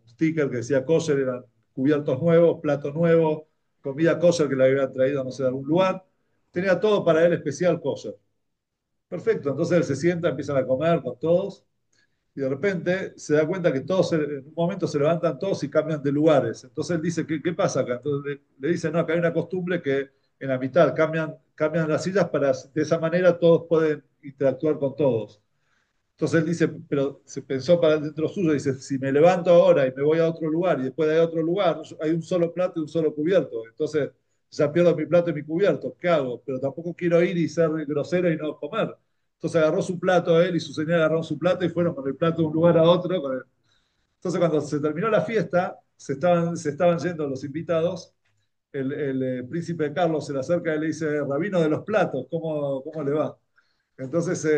sticker que decía kosher, eran cubiertos nuevos, plato nuevo, comida kosher que le habían traído, no sé, de algún lugar. Tenía todo para él especial kosher. Perfecto, entonces él se sienta, empiezan a comer con todos y de repente se da cuenta que todos en un momento se levantan todos y cambian de lugares. Entonces él dice, ¿qué pasa acá? Entonces le dice, no, acá hay una costumbre que en la mitad cambian las sillas para de esa manera todos pueden interactuar con todos. Entonces él dice, pero se pensó para dentro suyo, dice, si me levanto ahora y me voy a otro lugar y después de otro lugar, hay un solo plato y un solo cubierto. Entonces ya pierdo mi plato y mi cubierto. ¿Qué hago? Pero tampoco quiero ir y ser grosero y no comer. Entonces agarró su plato él y su señora agarraron su plato y fueron con el plato de un lugar a otro. Entonces cuando se terminó la fiesta, se estaban yendo los invitados, el príncipe Carlos se le acerca y le dice, Rabino de los platos, ¿cómo le va? Entonces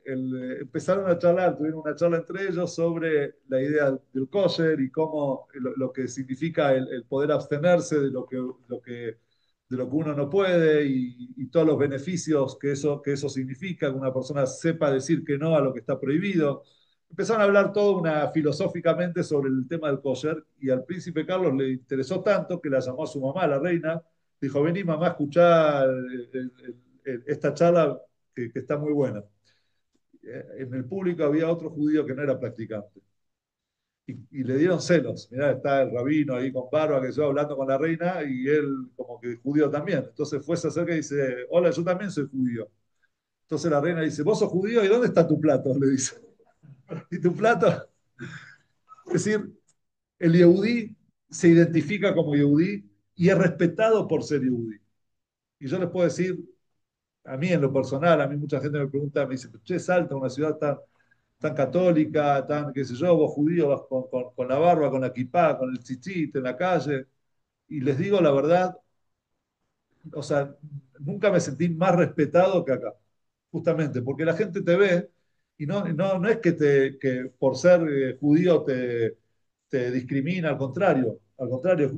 empezaron a charlar, tuvieron una charla entre ellos sobre la idea del kosher y cómo lo que significa el poder abstenerse de lo que uno no puede y todos los beneficios que eso significa, que una persona sepa decir que no a lo que está prohibido. Empezaron a hablar todo filosóficamente sobre el tema del kosher y al príncipe Carlos le interesó tanto que la llamó a su mamá, la reina, dijo, vení mamá a escuchar esta charla que está muy buena. En el público había otro judío que no era practicante. Y le dieron celos. Mirá, está el rabino ahí con barba que yo hablando con la reina y él como que judío también. Entonces fue, se acerca y dice, hola, yo también soy judío. Entonces la reina dice, vos sos judío y ¿dónde está tu plato? Le dice. ¿Y tu plato? Es decir, el yehudí se identifica como yehudí y es respetado por ser yehudí. Y yo les puedo decir, a mí en lo personal, a mí mucha gente me pregunta, me dice, che, Salta, una ciudad tan católica, tan, qué sé yo, vos judío vas con la barba, con la kipá, con el chichit en la calle. Y les digo la verdad, o sea, nunca me sentí más respetado que acá, justamente, porque la gente te ve y no es que por ser judío te discrimina, al contrario,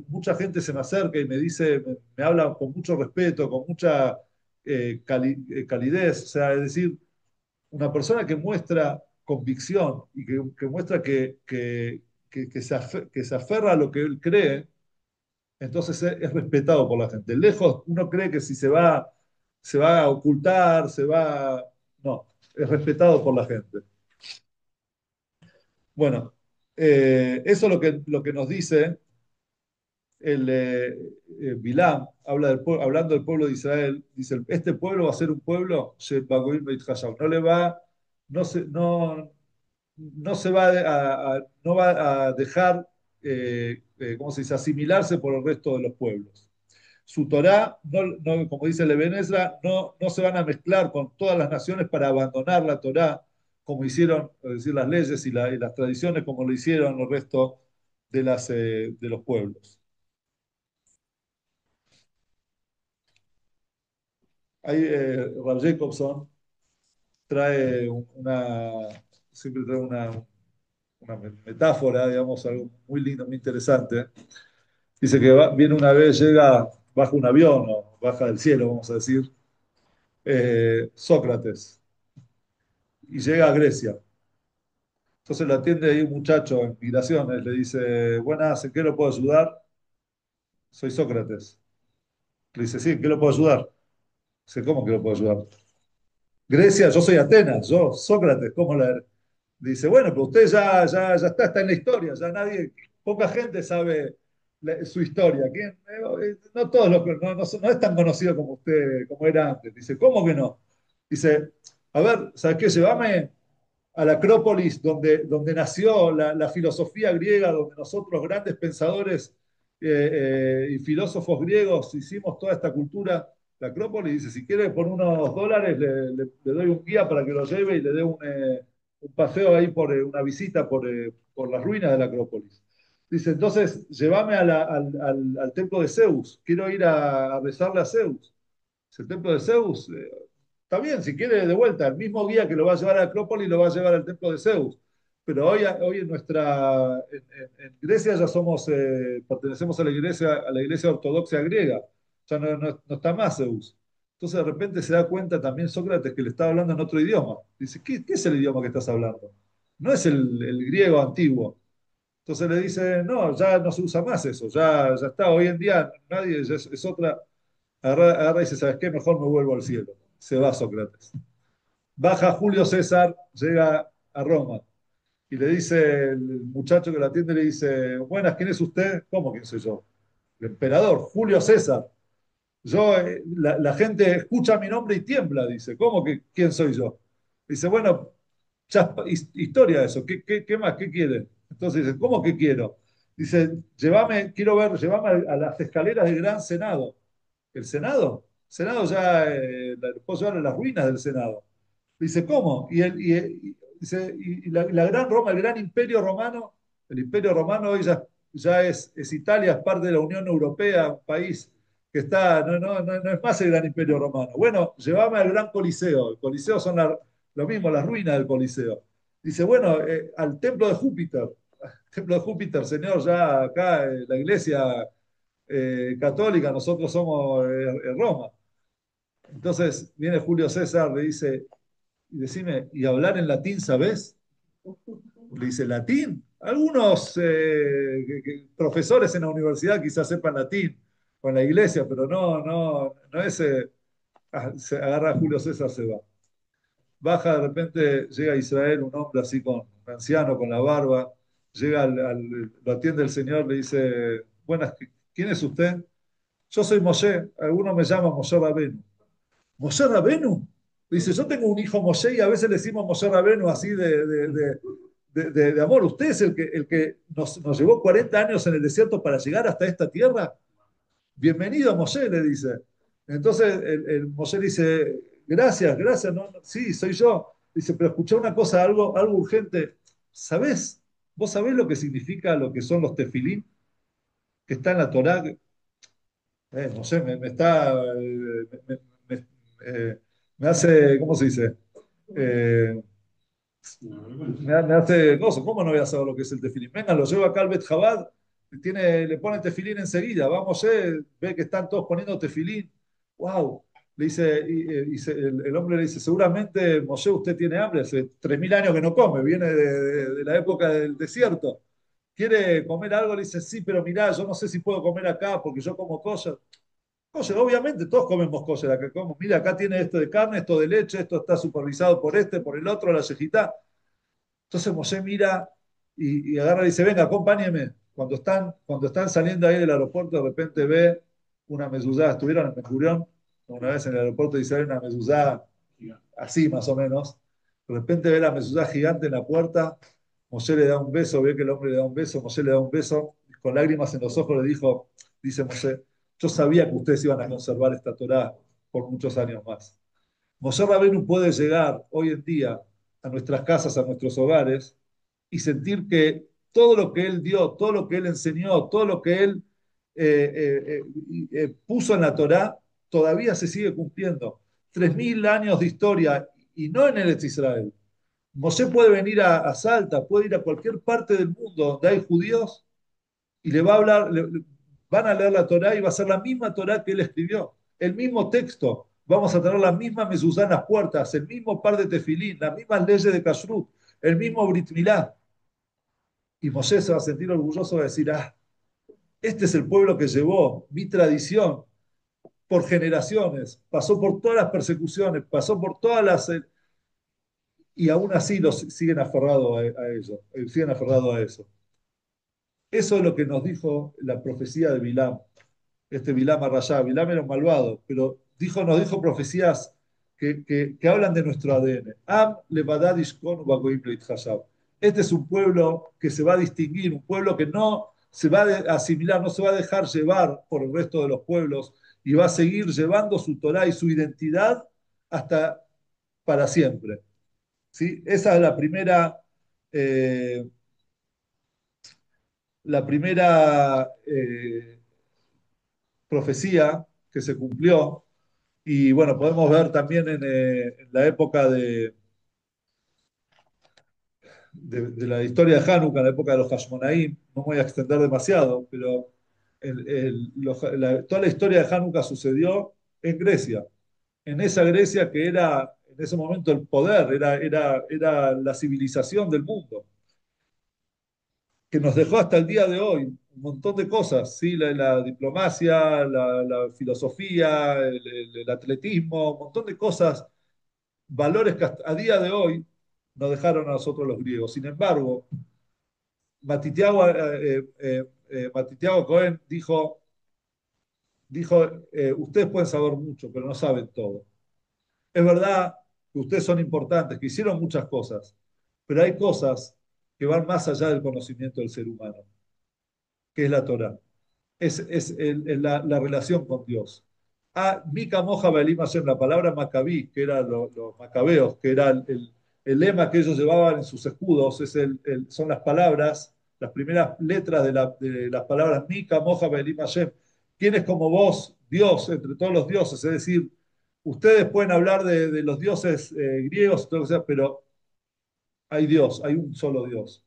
mucha gente se me acerca y me dice, me habla con mucho respeto, con mucha calidez, o sea, es decir, una persona que muestra convicción y que muestra que se aferra a lo que él cree, entonces es respetado por la gente. Lejos, uno cree que si se va a ocultar, se va... No, es respetado por la gente. Bueno, eso es lo que nos dice Bilam, hablando del pueblo de Israel, dice, este pueblo va a ser un pueblo, no le va, no se, no se va no va a dejar, ¿cómo se dice?, asimilarse por el resto de los pueblos. Su Torá, como dice el Eben Ezra, no se van a mezclar con todas las naciones para abandonar la Torá, como hicieron, es decir, las leyes y las tradiciones, como lo hicieron el resto de los pueblos. Ahí Rav Jacobson trae siempre trae una metáfora, digamos, algo muy lindo, muy interesante. Dice que viene una vez, llega, baja un avión o baja del cielo, vamos a decir, Sócrates, y llega a Grecia. Entonces lo atiende ahí un muchacho en migraciones, le dice, buenas, ¿en qué lo puedo ayudar? Soy Sócrates. Le dice, sí, ¿en qué lo puedo ayudar? Dice, ¿cómo que lo puedo ayudar? Grecia, yo soy Atenas, yo, Sócrates, ¿cómo la...? Dice, bueno, pero usted ya está en la historia, ya nadie, poca gente sabe su historia. No todos no es tan conocido como usted, como era antes. Dice, ¿cómo que no? Dice, a ver, ¿sabes qué? Llévame a la Acrópolis, donde nació la filosofía griega, donde nosotros, grandes pensadores y filósofos griegos, hicimos toda esta cultura. La Acrópolis dice, si quiere, por unos dólares le doy un guía para que lo lleve y le dé un paseo ahí por una visita por las ruinas de la Acrópolis. Dice, entonces, llévame al templo de Zeus, quiero ir a rezarle a Zeus. Dice, el templo de Zeus, está bien, si quiere de vuelta, el mismo guía que lo va a llevar a Acrópolis lo va a llevar al templo de Zeus. Pero hoy en Grecia ya pertenecemos a la iglesia ortodoxa griega, ya no está más Zeus. Entonces de repente se da cuenta también Sócrates que le está hablando en otro idioma. Dice, ¿qué es el idioma que estás hablando? No es el griego antiguo. Entonces le dice, no, ya no se usa más eso, ya está, hoy en día nadie, es otra. Agarra y dice, ¿sabes qué? Mejor me vuelvo al cielo. Se va Sócrates. Baja Julio César, llega a Roma y le dice el muchacho que lo atiende, le dice, buenas, ¿quién es usted? ¿Cómo quién soy yo? El emperador, Julio César. La gente escucha mi nombre y tiembla, dice, ¿cómo que quién soy yo? Dice, bueno, ya historia de eso, ¿qué más? ¿Qué quiere? Entonces dice, ¿cómo que quiero? Dice, llévame a las escaleras del Gran Senado. ¿El Senado? Senado ya, puedo llevar a las ruinas del Senado. Dice, ¿cómo? Dice, la gran Roma, el gran imperio romano, el imperio romano hoy ya es Italia, es parte de la Unión Europea, un país que está, no es más el gran imperio romano. Bueno, llévame al gran Coliseo. El Coliseo son lo mismo, las ruinas del Coliseo. Dice, bueno, al templo de Júpiter. Templo de Júpiter, señor, ya acá la iglesia católica, nosotros somos Roma. Entonces viene Julio César, le dice, y decime, ¿y hablar en latín sabés? Le dice, ¿latín? Algunos profesores en la universidad quizás sepan latín, con la iglesia, pero no es... se agarra a Julio César, se va. Baja de repente, llega a Israel un hombre así con un anciano, con la barba, lo atiende el Señor, le dice, buenas, ¿quién es usted? Yo soy Moshe, algunos me llaman Moshe Rabenu. ¿Moshe Rabenu? Dice, yo tengo un hijo Moshe y a veces le decimos Moshe Rabenu así de amor. ¿Usted es el que nos llevó 40 años en el desierto para llegar hasta esta tierra? Bienvenido, Moshe, le dice. Entonces el Moshe dice, gracias, sí, soy yo. Dice, pero escuché una cosa, algo urgente. ¿Sabés? ¿Vos sabés lo que significa lo que son los tefilín? Que está en la Torá. No sé, me está, me- eh, me hace, ¿cómo se dice? Eh, me hace gozo. ¿Cómo no voy a saber lo que es el tefilín? Venga, lo llevo acá al Bet Jabad, le pone tefilín enseguida. Vamos, ve que están todos poniendo tefilín. ¡Wow! Le dice, el hombre le dice, seguramente, Moshe, usted tiene hambre, hace 3.000 años que no come, viene de la época del desierto. ¿Quiere comer algo? Le dice, sí, pero mirá, yo no sé si puedo comer acá porque yo como cosas. Kosher, obviamente, todos comemos kosher acá. Como, mira, acá tiene esto de carne, esto de leche, esto está supervisado por este, por el otro, la yejitá. Entonces Moshe mira y agarra y dice, venga, acompáñeme. Cuando están saliendo ahí del aeropuerto, de repente ve una mezuzá. Estuvieron en Ben Gurión una vez en el aeropuerto y dice, hay una mezuzá así más o menos. De repente ve la mezuzá gigante en la puerta. Moshe le da un beso, ve que el hombre le da un beso. Moshe le da un beso. Con lágrimas en los ojos le dijo, dice Moshe, yo sabía que ustedes iban a conservar esta Torá por muchos años más. Moshe Rabbeinu puede llegar hoy en día a nuestras casas, a nuestros hogares, y sentir que todo lo que él dio, todo lo que él enseñó, todo lo que él puso en la Torá, todavía se sigue cumpliendo. 3.000 años de historia, y no en el Eretz Israel. Moshe puede venir a Salta, puede ir a cualquier parte del mundo donde hay judíos y le va a hablar, van a leer la Torá y va a ser la misma Torá que él escribió, el mismo texto. Vamos a tener la misma mezuzá en las puertas, el mismo par de tefilín, las mismas leyes de Kashrut, el mismo Brit Milá. Y Moshe se va a sentir orgulloso de decir, este es el pueblo que llevó mi tradición por generaciones, pasó por todas las persecuciones, pasó por todas las... y aún así los siguen aferrados a ello, siguen aferrados a eso. Eso es lo que nos dijo la profecía de Bilam, este Bilam Arrayá. Bilam era un malvado, pero nos dijo profecías que hablan de nuestro ADN. Am levadad ishkon ubagoim leitchashav. Este es un pueblo que se va a distinguir, un pueblo que no se va a asimilar, no se va a dejar llevar por el resto de los pueblos y va a seguir llevando su Torah y su identidad hasta para siempre. ¿Sí? Esa es la primera profecía que se cumplió. Y bueno, podemos ver también en la época de la historia de Hanukkah, en la época de los Hashmonaim, no me voy a extender demasiado, pero toda la historia de Hanukkah sucedió en Grecia, en esa Grecia que era en ese momento el poder, era la civilización del mundo, que nos dejó hasta el día de hoy un montón de cosas, ¿sí? La diplomacia, la filosofía, el atletismo, un montón de cosas, valores que hasta a día de hoy nos dejaron a nosotros los griegos. Sin embargo, Matitiago Cohen dijo, ustedes pueden saber mucho, pero no saben todo. Es verdad que ustedes son importantes, que hicieron muchas cosas, pero hay cosas que van más allá del conocimiento del ser humano, que es la Torah. Es la relación con Dios. Mika Moja Belim Hashem, la palabra Macabí, que eran los macabeos, que era el lema que ellos llevaban en sus escudos, son las palabras, las primeras letras de las palabras Mika Moja Belim Hashem. ¿Quién es como vos, Dios, entre todos los dioses? Es decir, ustedes pueden hablar de los dioses griegos, todo lo que sea, pero hay Dios, hay un solo Dios.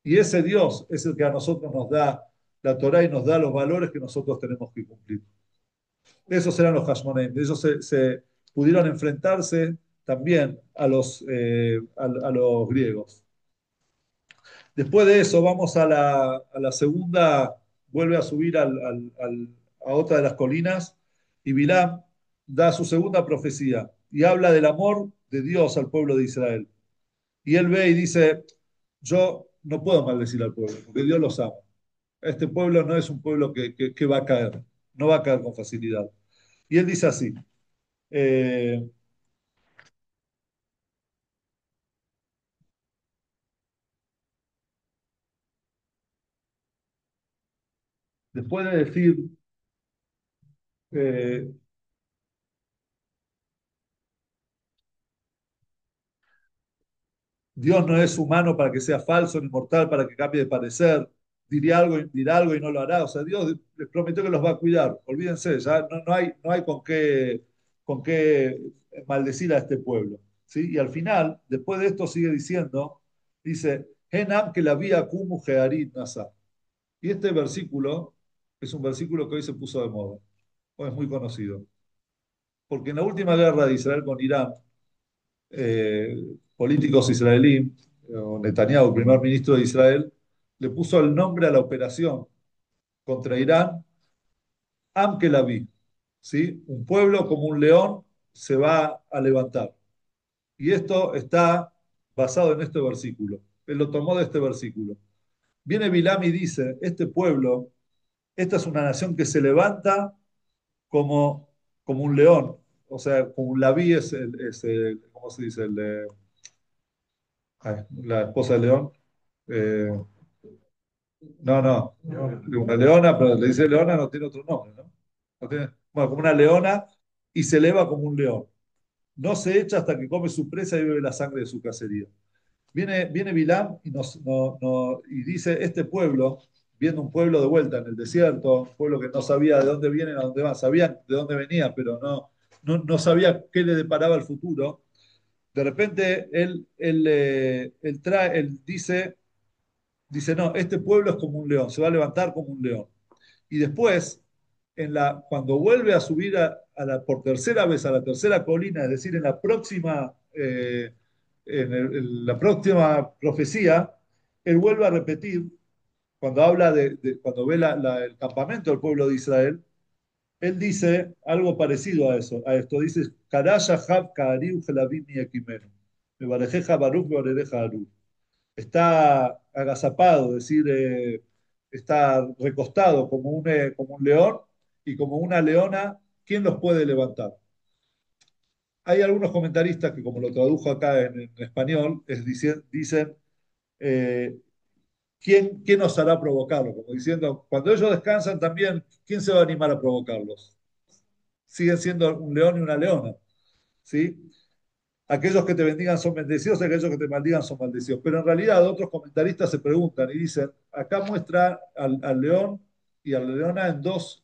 Y ese Dios es el que a nosotros nos da la Torá y nos da los valores que nosotros tenemos que cumplir. Esos eran los Hashmonaim. Ellos se pudieron enfrentarse también a los griegos. Después de eso vamos a la segunda, vuelve a subir a otra de las colinas y Bilam da su segunda profecía y habla del amor de Dios al pueblo de Israel. Y él ve y dice, yo no puedo maldecir al pueblo, porque Dios los ama. Este pueblo no es un pueblo que va a caer, no va a caer con facilidad. Y él dice así, eh, después de decir, eh, Dios no es humano para que sea falso, ni mortal para que cambie de parecer, dirá algo y no lo hará. O sea, Dios les prometió que los va a cuidar. Olvídense, ya no hay con qué maldecir a este pueblo. ¿Sí? Y al final, después de esto, sigue diciendo, dice, Enam que la vía kumu jearit nasa. Y este versículo es un versículo que hoy se puso de moda, o es muy conocido. Porque en la última guerra de Israel con Irán, eh, políticos israelíes, o Netanyahu, el primer ministro de Israel, le puso el nombre a la operación contra Irán, Am Kelaví, ¿sí? Un pueblo como un león se va a levantar. Y esto está basado en este versículo. Él lo tomó de este versículo. Viene Bilam y dice, este pueblo, esta es una nación que se levanta como, como un león. O sea, como un labí ¿cómo se dice? La esposa de león. Eh, no, una leona, pero le dice leona, no tiene otro nombre, ¿no? Bueno, como una leona y se eleva como un león. No se echa hasta que come su presa y bebe la sangre de su cacería. Viene Bilam y, y dice, este pueblo, viendo un pueblo de vuelta en el desierto, un pueblo que no sabía de dónde vienen, a dónde van, sabían de dónde venía, pero no sabía qué le deparaba el futuro. De repente él dice, no, este pueblo es como un león, se va a levantar como un león. Y después, cuando vuelve a subir por tercera vez a la tercera colina, es decir, en la próxima profecía, él vuelve a repetir, cuando habla cuando ve el campamento del pueblo de Israel, él dice algo parecido a eso, a esto. Dice, Karaya Hab Kaariu Jelavim Ekimenu. Me barejeja Baruch, me barejeja Aruch. Está agazapado, es decir, está recostado como un león y como una leona, ¿quién los puede levantar? Hay algunos comentaristas que, como lo tradujo acá en español, dicen, eh, ¿quién nos hará provocarlos? Como diciendo, cuando ellos descansan también, ¿quién se va a animar a provocarlos? Siguen siendo un león y una leona, ¿sí? Aquellos que te bendigan son bendecidos, aquellos que te maldigan son maldecidos. Pero en realidad otros comentaristas se preguntan y dicen, acá muestra al león y a la leona en dos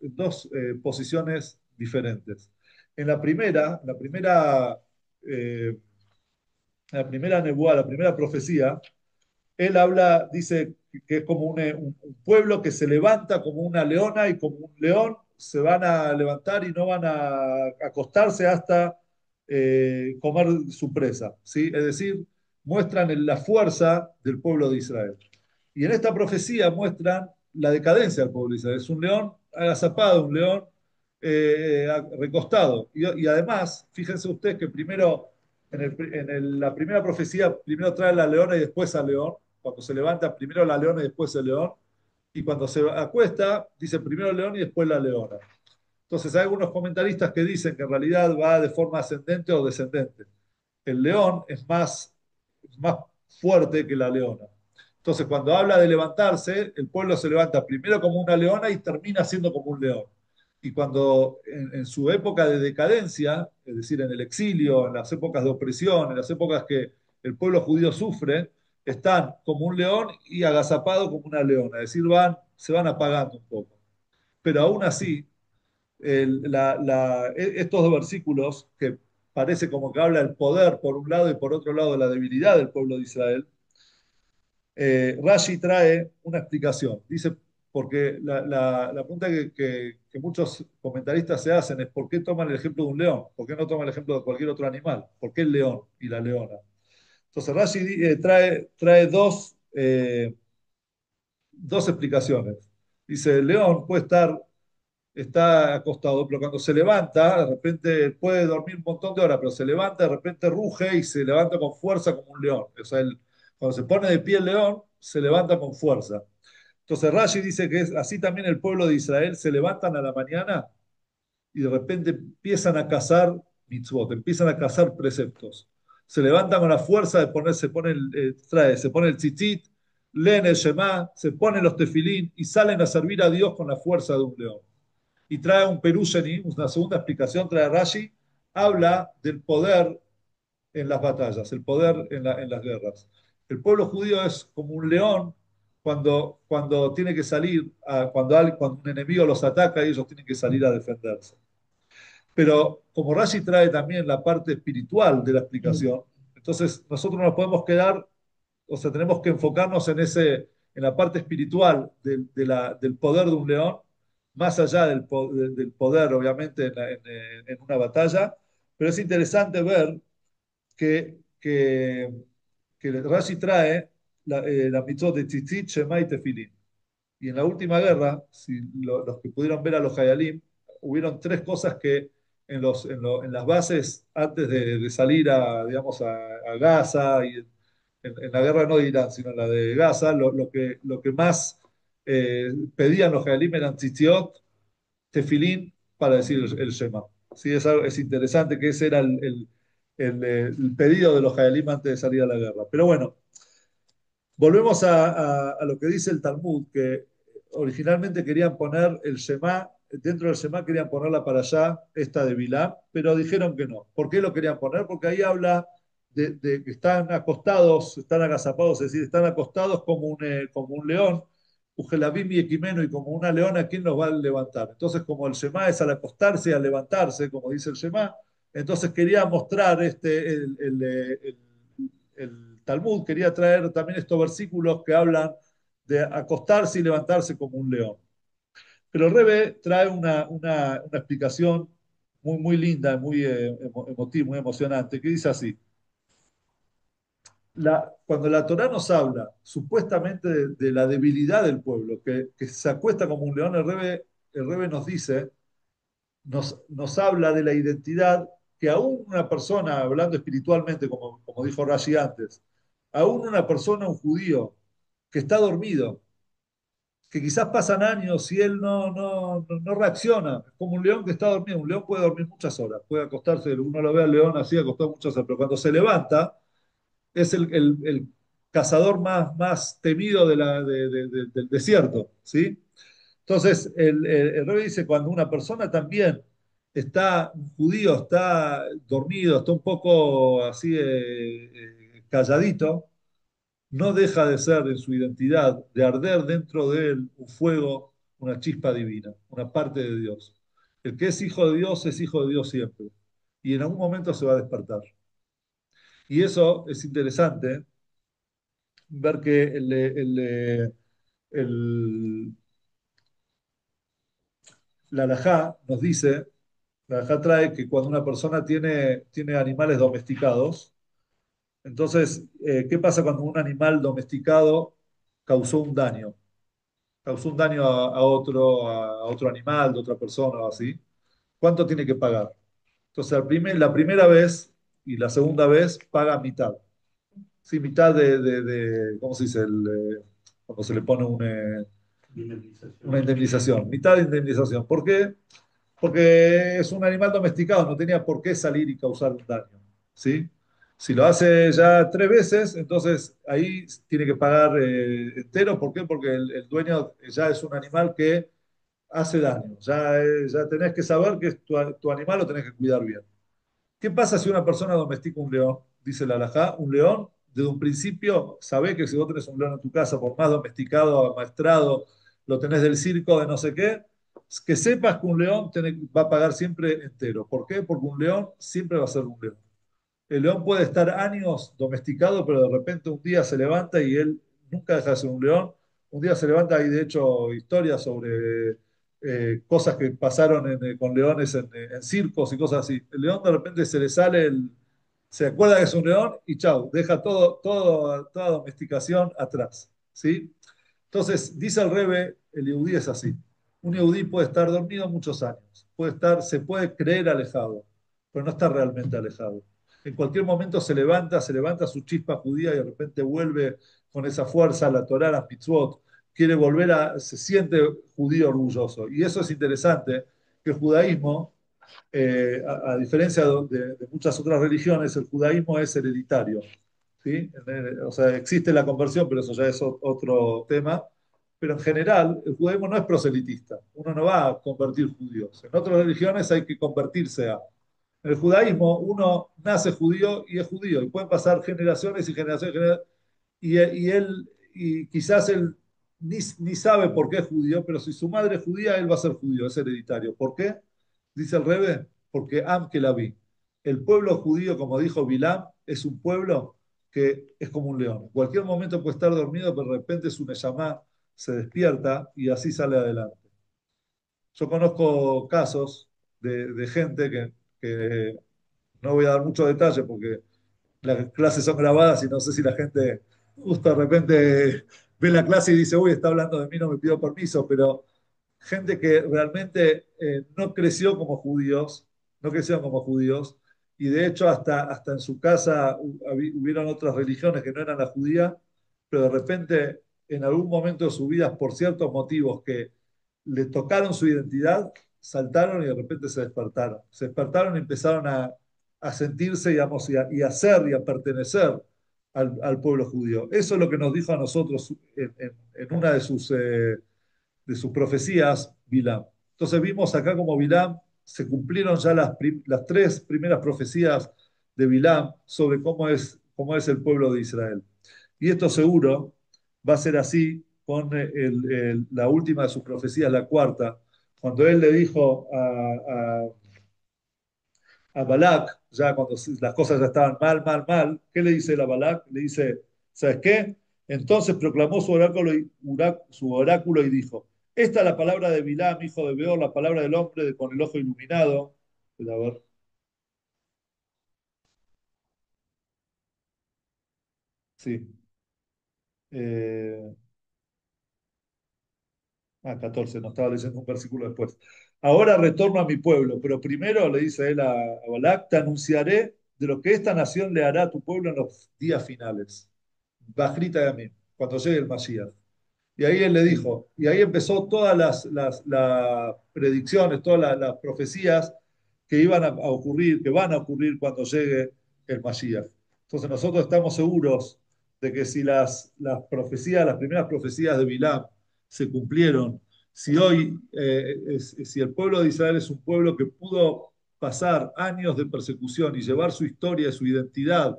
posiciones diferentes. Eh, en la primera nebuá, la primera profecía, él habla, dice que es como un pueblo que se levanta como una leona y como un león se van a levantar y no van a acostarse hasta comer su presa, ¿sí? Es decir, muestran la fuerza del pueblo de Israel. Y en esta profecía muestran la decadencia del pueblo de Israel. Es un león agazapado, un león recostado. Y además, fíjense ustedes que primero, la primera profecía, primero trae la leona y después al león. Cuando se levanta, primero la leona y después el león. Y cuando se acuesta, dice primero el león y después la leona. Entonces hay algunos comentaristas que dicen que en realidad va de forma ascendente o descendente. El león es más fuerte que la leona. Entonces, cuando habla de levantarse, el pueblo se levanta primero como una leona y termina siendo como un león. Y cuando en su época de decadencia, es decir, en el exilio, en las épocas de opresión, en las épocas que el pueblo judío sufre, están como un león y agazapado como una leona, es decir, se van apagando un poco. Pero aún así, estos dos versículos, que parece como que habla del poder por un lado y por otro lado de la debilidad del pueblo de Israel, Rashi trae una explicación. Dice, porque la pregunta que muchos comentaristas se hacen es ¿por qué toman el ejemplo de un león? ¿Por qué no toman el ejemplo de cualquier otro animal? ¿Por qué el león y la leona? Entonces Rashi trae dos explicaciones. Dice, el león puede está acostado, pero cuando se levanta, de repente puede dormir un montón de horas, pero se levanta, de repente ruge y se levanta con fuerza como un león. O sea, cuando se pone de pie el león, se levanta con fuerza. Entonces Rashi dice que es así también el pueblo de Israel se levantan a la mañana y de repente empiezan a cazar mitzvot, empiezan a cazar preceptos. Se levantan con la fuerza de se pone el tzitzit, leen el Shema, se ponen los tefilín y salen a servir a Dios con la fuerza de un león. Y trae un Perusheni, una segunda explicación, trae Rashi, habla del poder en las batallas, el poder en las guerras. El pueblo judío es como un león cuando tiene que salir, cuando un enemigo los ataca, ellos tienen que salir a defenderse. Pero como Rashi trae también la parte espiritual de la explicación, entonces nosotros no nos podemos quedar, o sea, tenemos que enfocarnos en la parte espiritual del poder de un león, más allá del poder, obviamente, en una batalla. Pero es interesante ver que Rashi trae la mitzvot de Tzitzit, Shema y Tefilín. Y en la última guerra, si los que pudieron ver a los Hayalim, hubieron tres cosas que en las bases, antes de salir digamos, a Gaza, y en la guerra no de Irán, sino en la de Gaza, lo que más pedían los Hayalim eran tzitziot, tefilín, para decir el Shema. Sí, es interesante que ese era el pedido de los Hayalim antes de salir a la guerra. Pero bueno, volvemos a lo que dice el Talmud, que originalmente querían poner el Shema, dentro del Shema querían ponerla para allá, esta de Bilá, pero dijeron que no. ¿Por qué lo querían poner? Porque ahí habla de que están acostados, están agazapados, es decir, están acostados como un león, Ujelabim y Equimeno, y como una leona, ¿quién los va a levantar? Entonces, como el Shema es al acostarse y al levantarse, como dice el Shema, entonces quería mostrar el Talmud, quería traer también estos versículos que hablan de acostarse y levantarse como un león. Pero el Rebe trae una explicación muy, muy linda, muy emotiva, muy emocionante, que dice así. Cuando la Torá nos habla supuestamente de la debilidad del pueblo, que se acuesta como un león, el Rebe nos dice, nos habla de la identidad que aún una persona, hablando espiritualmente, como dijo Rashi antes, aún una persona, un judío, que está dormido, que quizás pasan años y él no reacciona, es como un león que está dormido. Un león puede dormir muchas horas, puede acostarse, uno lo ve al león así acostado muchas horas, pero cuando se levanta es el cazador más temido del desierto, ¿sí? Entonces, el Rebbe dice, cuando una persona también un judío está dormido, está un poco así calladito, no deja de ser en su identidad, de arder dentro de él un fuego, una chispa divina, una parte de Dios. El que es hijo de Dios siempre. Y en algún momento se va a despertar. Y eso es interesante, ver que el, la halajá nos dice, la halajá trae que cuando una persona tiene animales domesticados, entonces, ¿qué pasa cuando un animal domesticado causó un daño? Causó un daño a otro animal, de otra persona o así. ¿Cuánto tiene que pagar? Entonces, la primera vez y la segunda vez paga mitad. Sí, mitad ¿cómo se dice? Cuando se le pone una indemnización. Mitad de indemnización. ¿Por qué? Porque es un animal domesticado, no tenía por qué salir y causar un daño, ¿sí? Si lo hace ya tres veces, entonces ahí tiene que pagar entero. ¿Por qué? Porque el dueño ya es un animal que hace daño. Ya tenés que saber que tu animal lo tenés que cuidar bien. ¿Qué pasa si una persona domestica un león? Dice la halajá, un león, desde un principio, sabés que si vos tenés un león en tu casa, por más domesticado, amaestrado, lo tenés del circo, de no sé qué, que sepas que un león va a pagar siempre entero. ¿Por qué? Porque un león siempre va a ser un león. El león puede estar años domesticado, pero de repente un día se levanta y él nunca deja de ser un león. Un día se levanta, hay de hecho historias sobre cosas que pasaron con leones en circos y cosas así. El león de repente se le sale, se acuerda que es un león y chau, deja toda domesticación atrás, ¿sí? Entonces, dice el Rebe, el Yehudí es así. Un Yehudí puede estar dormido muchos años, se puede creer alejado, pero no está realmente alejado. En cualquier momento se levanta su chispa judía y de repente vuelve con esa fuerza a la Torá, a las mitzvot, se siente judío orgulloso. Y eso es interesante, que el judaísmo, a diferencia de muchas otras religiones, el judaísmo es hereditario. ¿Sí? O sea, existe la conversión, pero eso ya es otro tema. Pero en general, el judaísmo no es proselitista. Uno no va a convertir judíos. En otras religiones hay que convertirse a. En el judaísmo, uno nace judío y es judío. Y pueden pasar generaciones y generaciones, y quizás él ni sabe por qué es judío, pero si su madre es judía, él va a ser judío, es hereditario. ¿Por qué? Dice el Rebe, porque Am que la vi. El pueblo judío, como dijo Bilam, es un pueblo que es como un león. En cualquier momento puede estar dormido, pero de repente su Neyamá se despierta y así sale adelante. Yo conozco casos de gente que no voy a dar muchos detalles porque las clases son grabadas y no sé si la gente justo de repente ve la clase y dice, uy, está hablando de mí, no me pidió permiso, pero gente que realmente no creció como judíos, no crecieron como judíos, y de hecho hasta en su casa hubieron otras religiones que no eran la judía, pero de repente en algún momento de su vida, por ciertos motivos que le tocaron su identidad, saltaron y de repente se despertaron. Se despertaron y empezaron a sentirse, digamos, y a ser y a pertenecer al pueblo judío. Eso es lo que nos dijo a nosotros en una de sus profecías, Bilam. Entonces vimos acá como Bilam se cumplieron ya las tres primeras profecías de Bilam sobre cómo es el pueblo de Israel. Y esto seguro va a ser así con la última de sus profecías, la cuarta, cuando él le dijo a Balak, ya cuando las cosas ya estaban mal, mal, mal, ¿qué le dice él a Balak? Le dice, ¿sabes qué? Entonces proclamó su oráculo y dijo, esta es la palabra de Bilam, hijo de Beor, la palabra del hombre con el ojo iluminado. A ver, sí. Eh, 14, no estaba leyendo un versículo después. Ahora retorno a mi pueblo, pero primero le dice él a Balak, te anunciaré de lo que esta nación le hará a tu pueblo en los días finales. Bajrita de mí, cuando llegue el Mashiach. Y ahí él le dijo, y ahí empezó todas las predicciones, todas las profecías que iban a ocurrir, que van a ocurrir cuando llegue el Mashiach. Entonces nosotros estamos seguros de que si las profecías, las primeras profecías de Bilam se cumplieron, si hoy, si el pueblo de Israel es un pueblo que pudo pasar años de persecución y llevar su historia, su identidad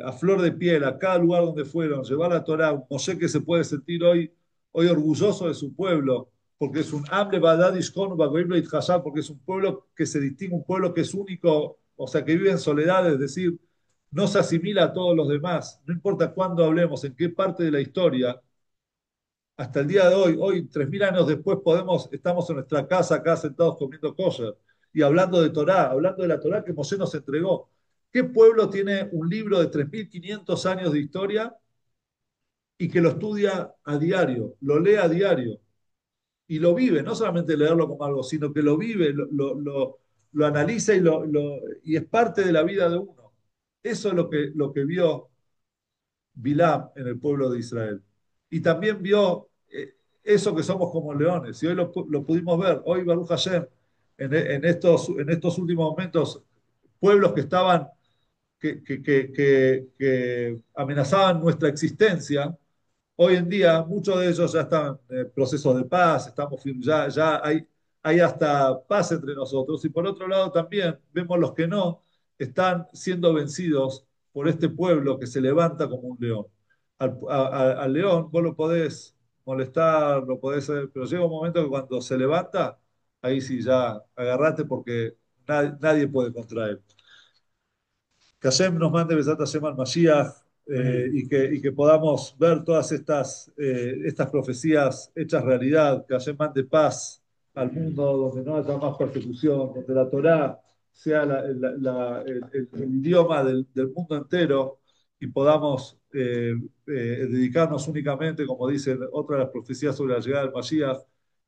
a flor de piel a cada lugar donde fueron, llevar la Torá, un Moshe que se puede sentir hoy orgulloso de su pueblo, porque es un Amle Badad Ishkon Bagoim Beit Hasham, porque es un pueblo que se distingue, un pueblo que es único, o sea, que vive en soledad, es decir, no se asimila a todos los demás, no importa cuándo hablemos, en qué parte de la historia, hasta el día de hoy, 3000 años después, estamos en nuestra casa acá sentados comiendo kosher y hablando de Torá, hablando de la Torá que Moshe nos entregó. ¿Qué pueblo tiene un libro de 3500 años de historia y que lo estudia a diario, lo lee a diario y lo vive? No solamente leerlo como algo, sino que lo vive, lo analiza y es parte de la vida de uno. Eso es lo que vio Bilam en el pueblo de Israel. Y también vio eso que somos como leones. Y hoy lo pudimos ver. Hoy, Baruch Hashem, en estos últimos momentos, pueblos que estaban, que amenazaban nuestra existencia, hoy en día muchos de ellos ya están en procesos de paz, ya hay hasta paz entre nosotros. Y por otro lado también vemos los que no están siendo vencidos por este pueblo que se levanta como un león. Al león vos lo podés molestar, lo podés, pero llega un momento que cuando se levanta, ahí sí ya agarrate porque nadie puede contra él. Que Hashem nos mande Besat Hashem al Mashiach y que podamos ver todas estas profecías hechas realidad, que Hashem mande paz al mundo donde no haya más persecución, donde la Torá sea el idioma del mundo entero y podamos dedicarnos únicamente, como dice otra de las profecías sobre la llegada del Mashiach,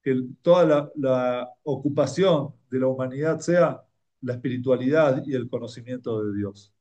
que toda la ocupación de la humanidad sea la espiritualidad y el conocimiento de Dios.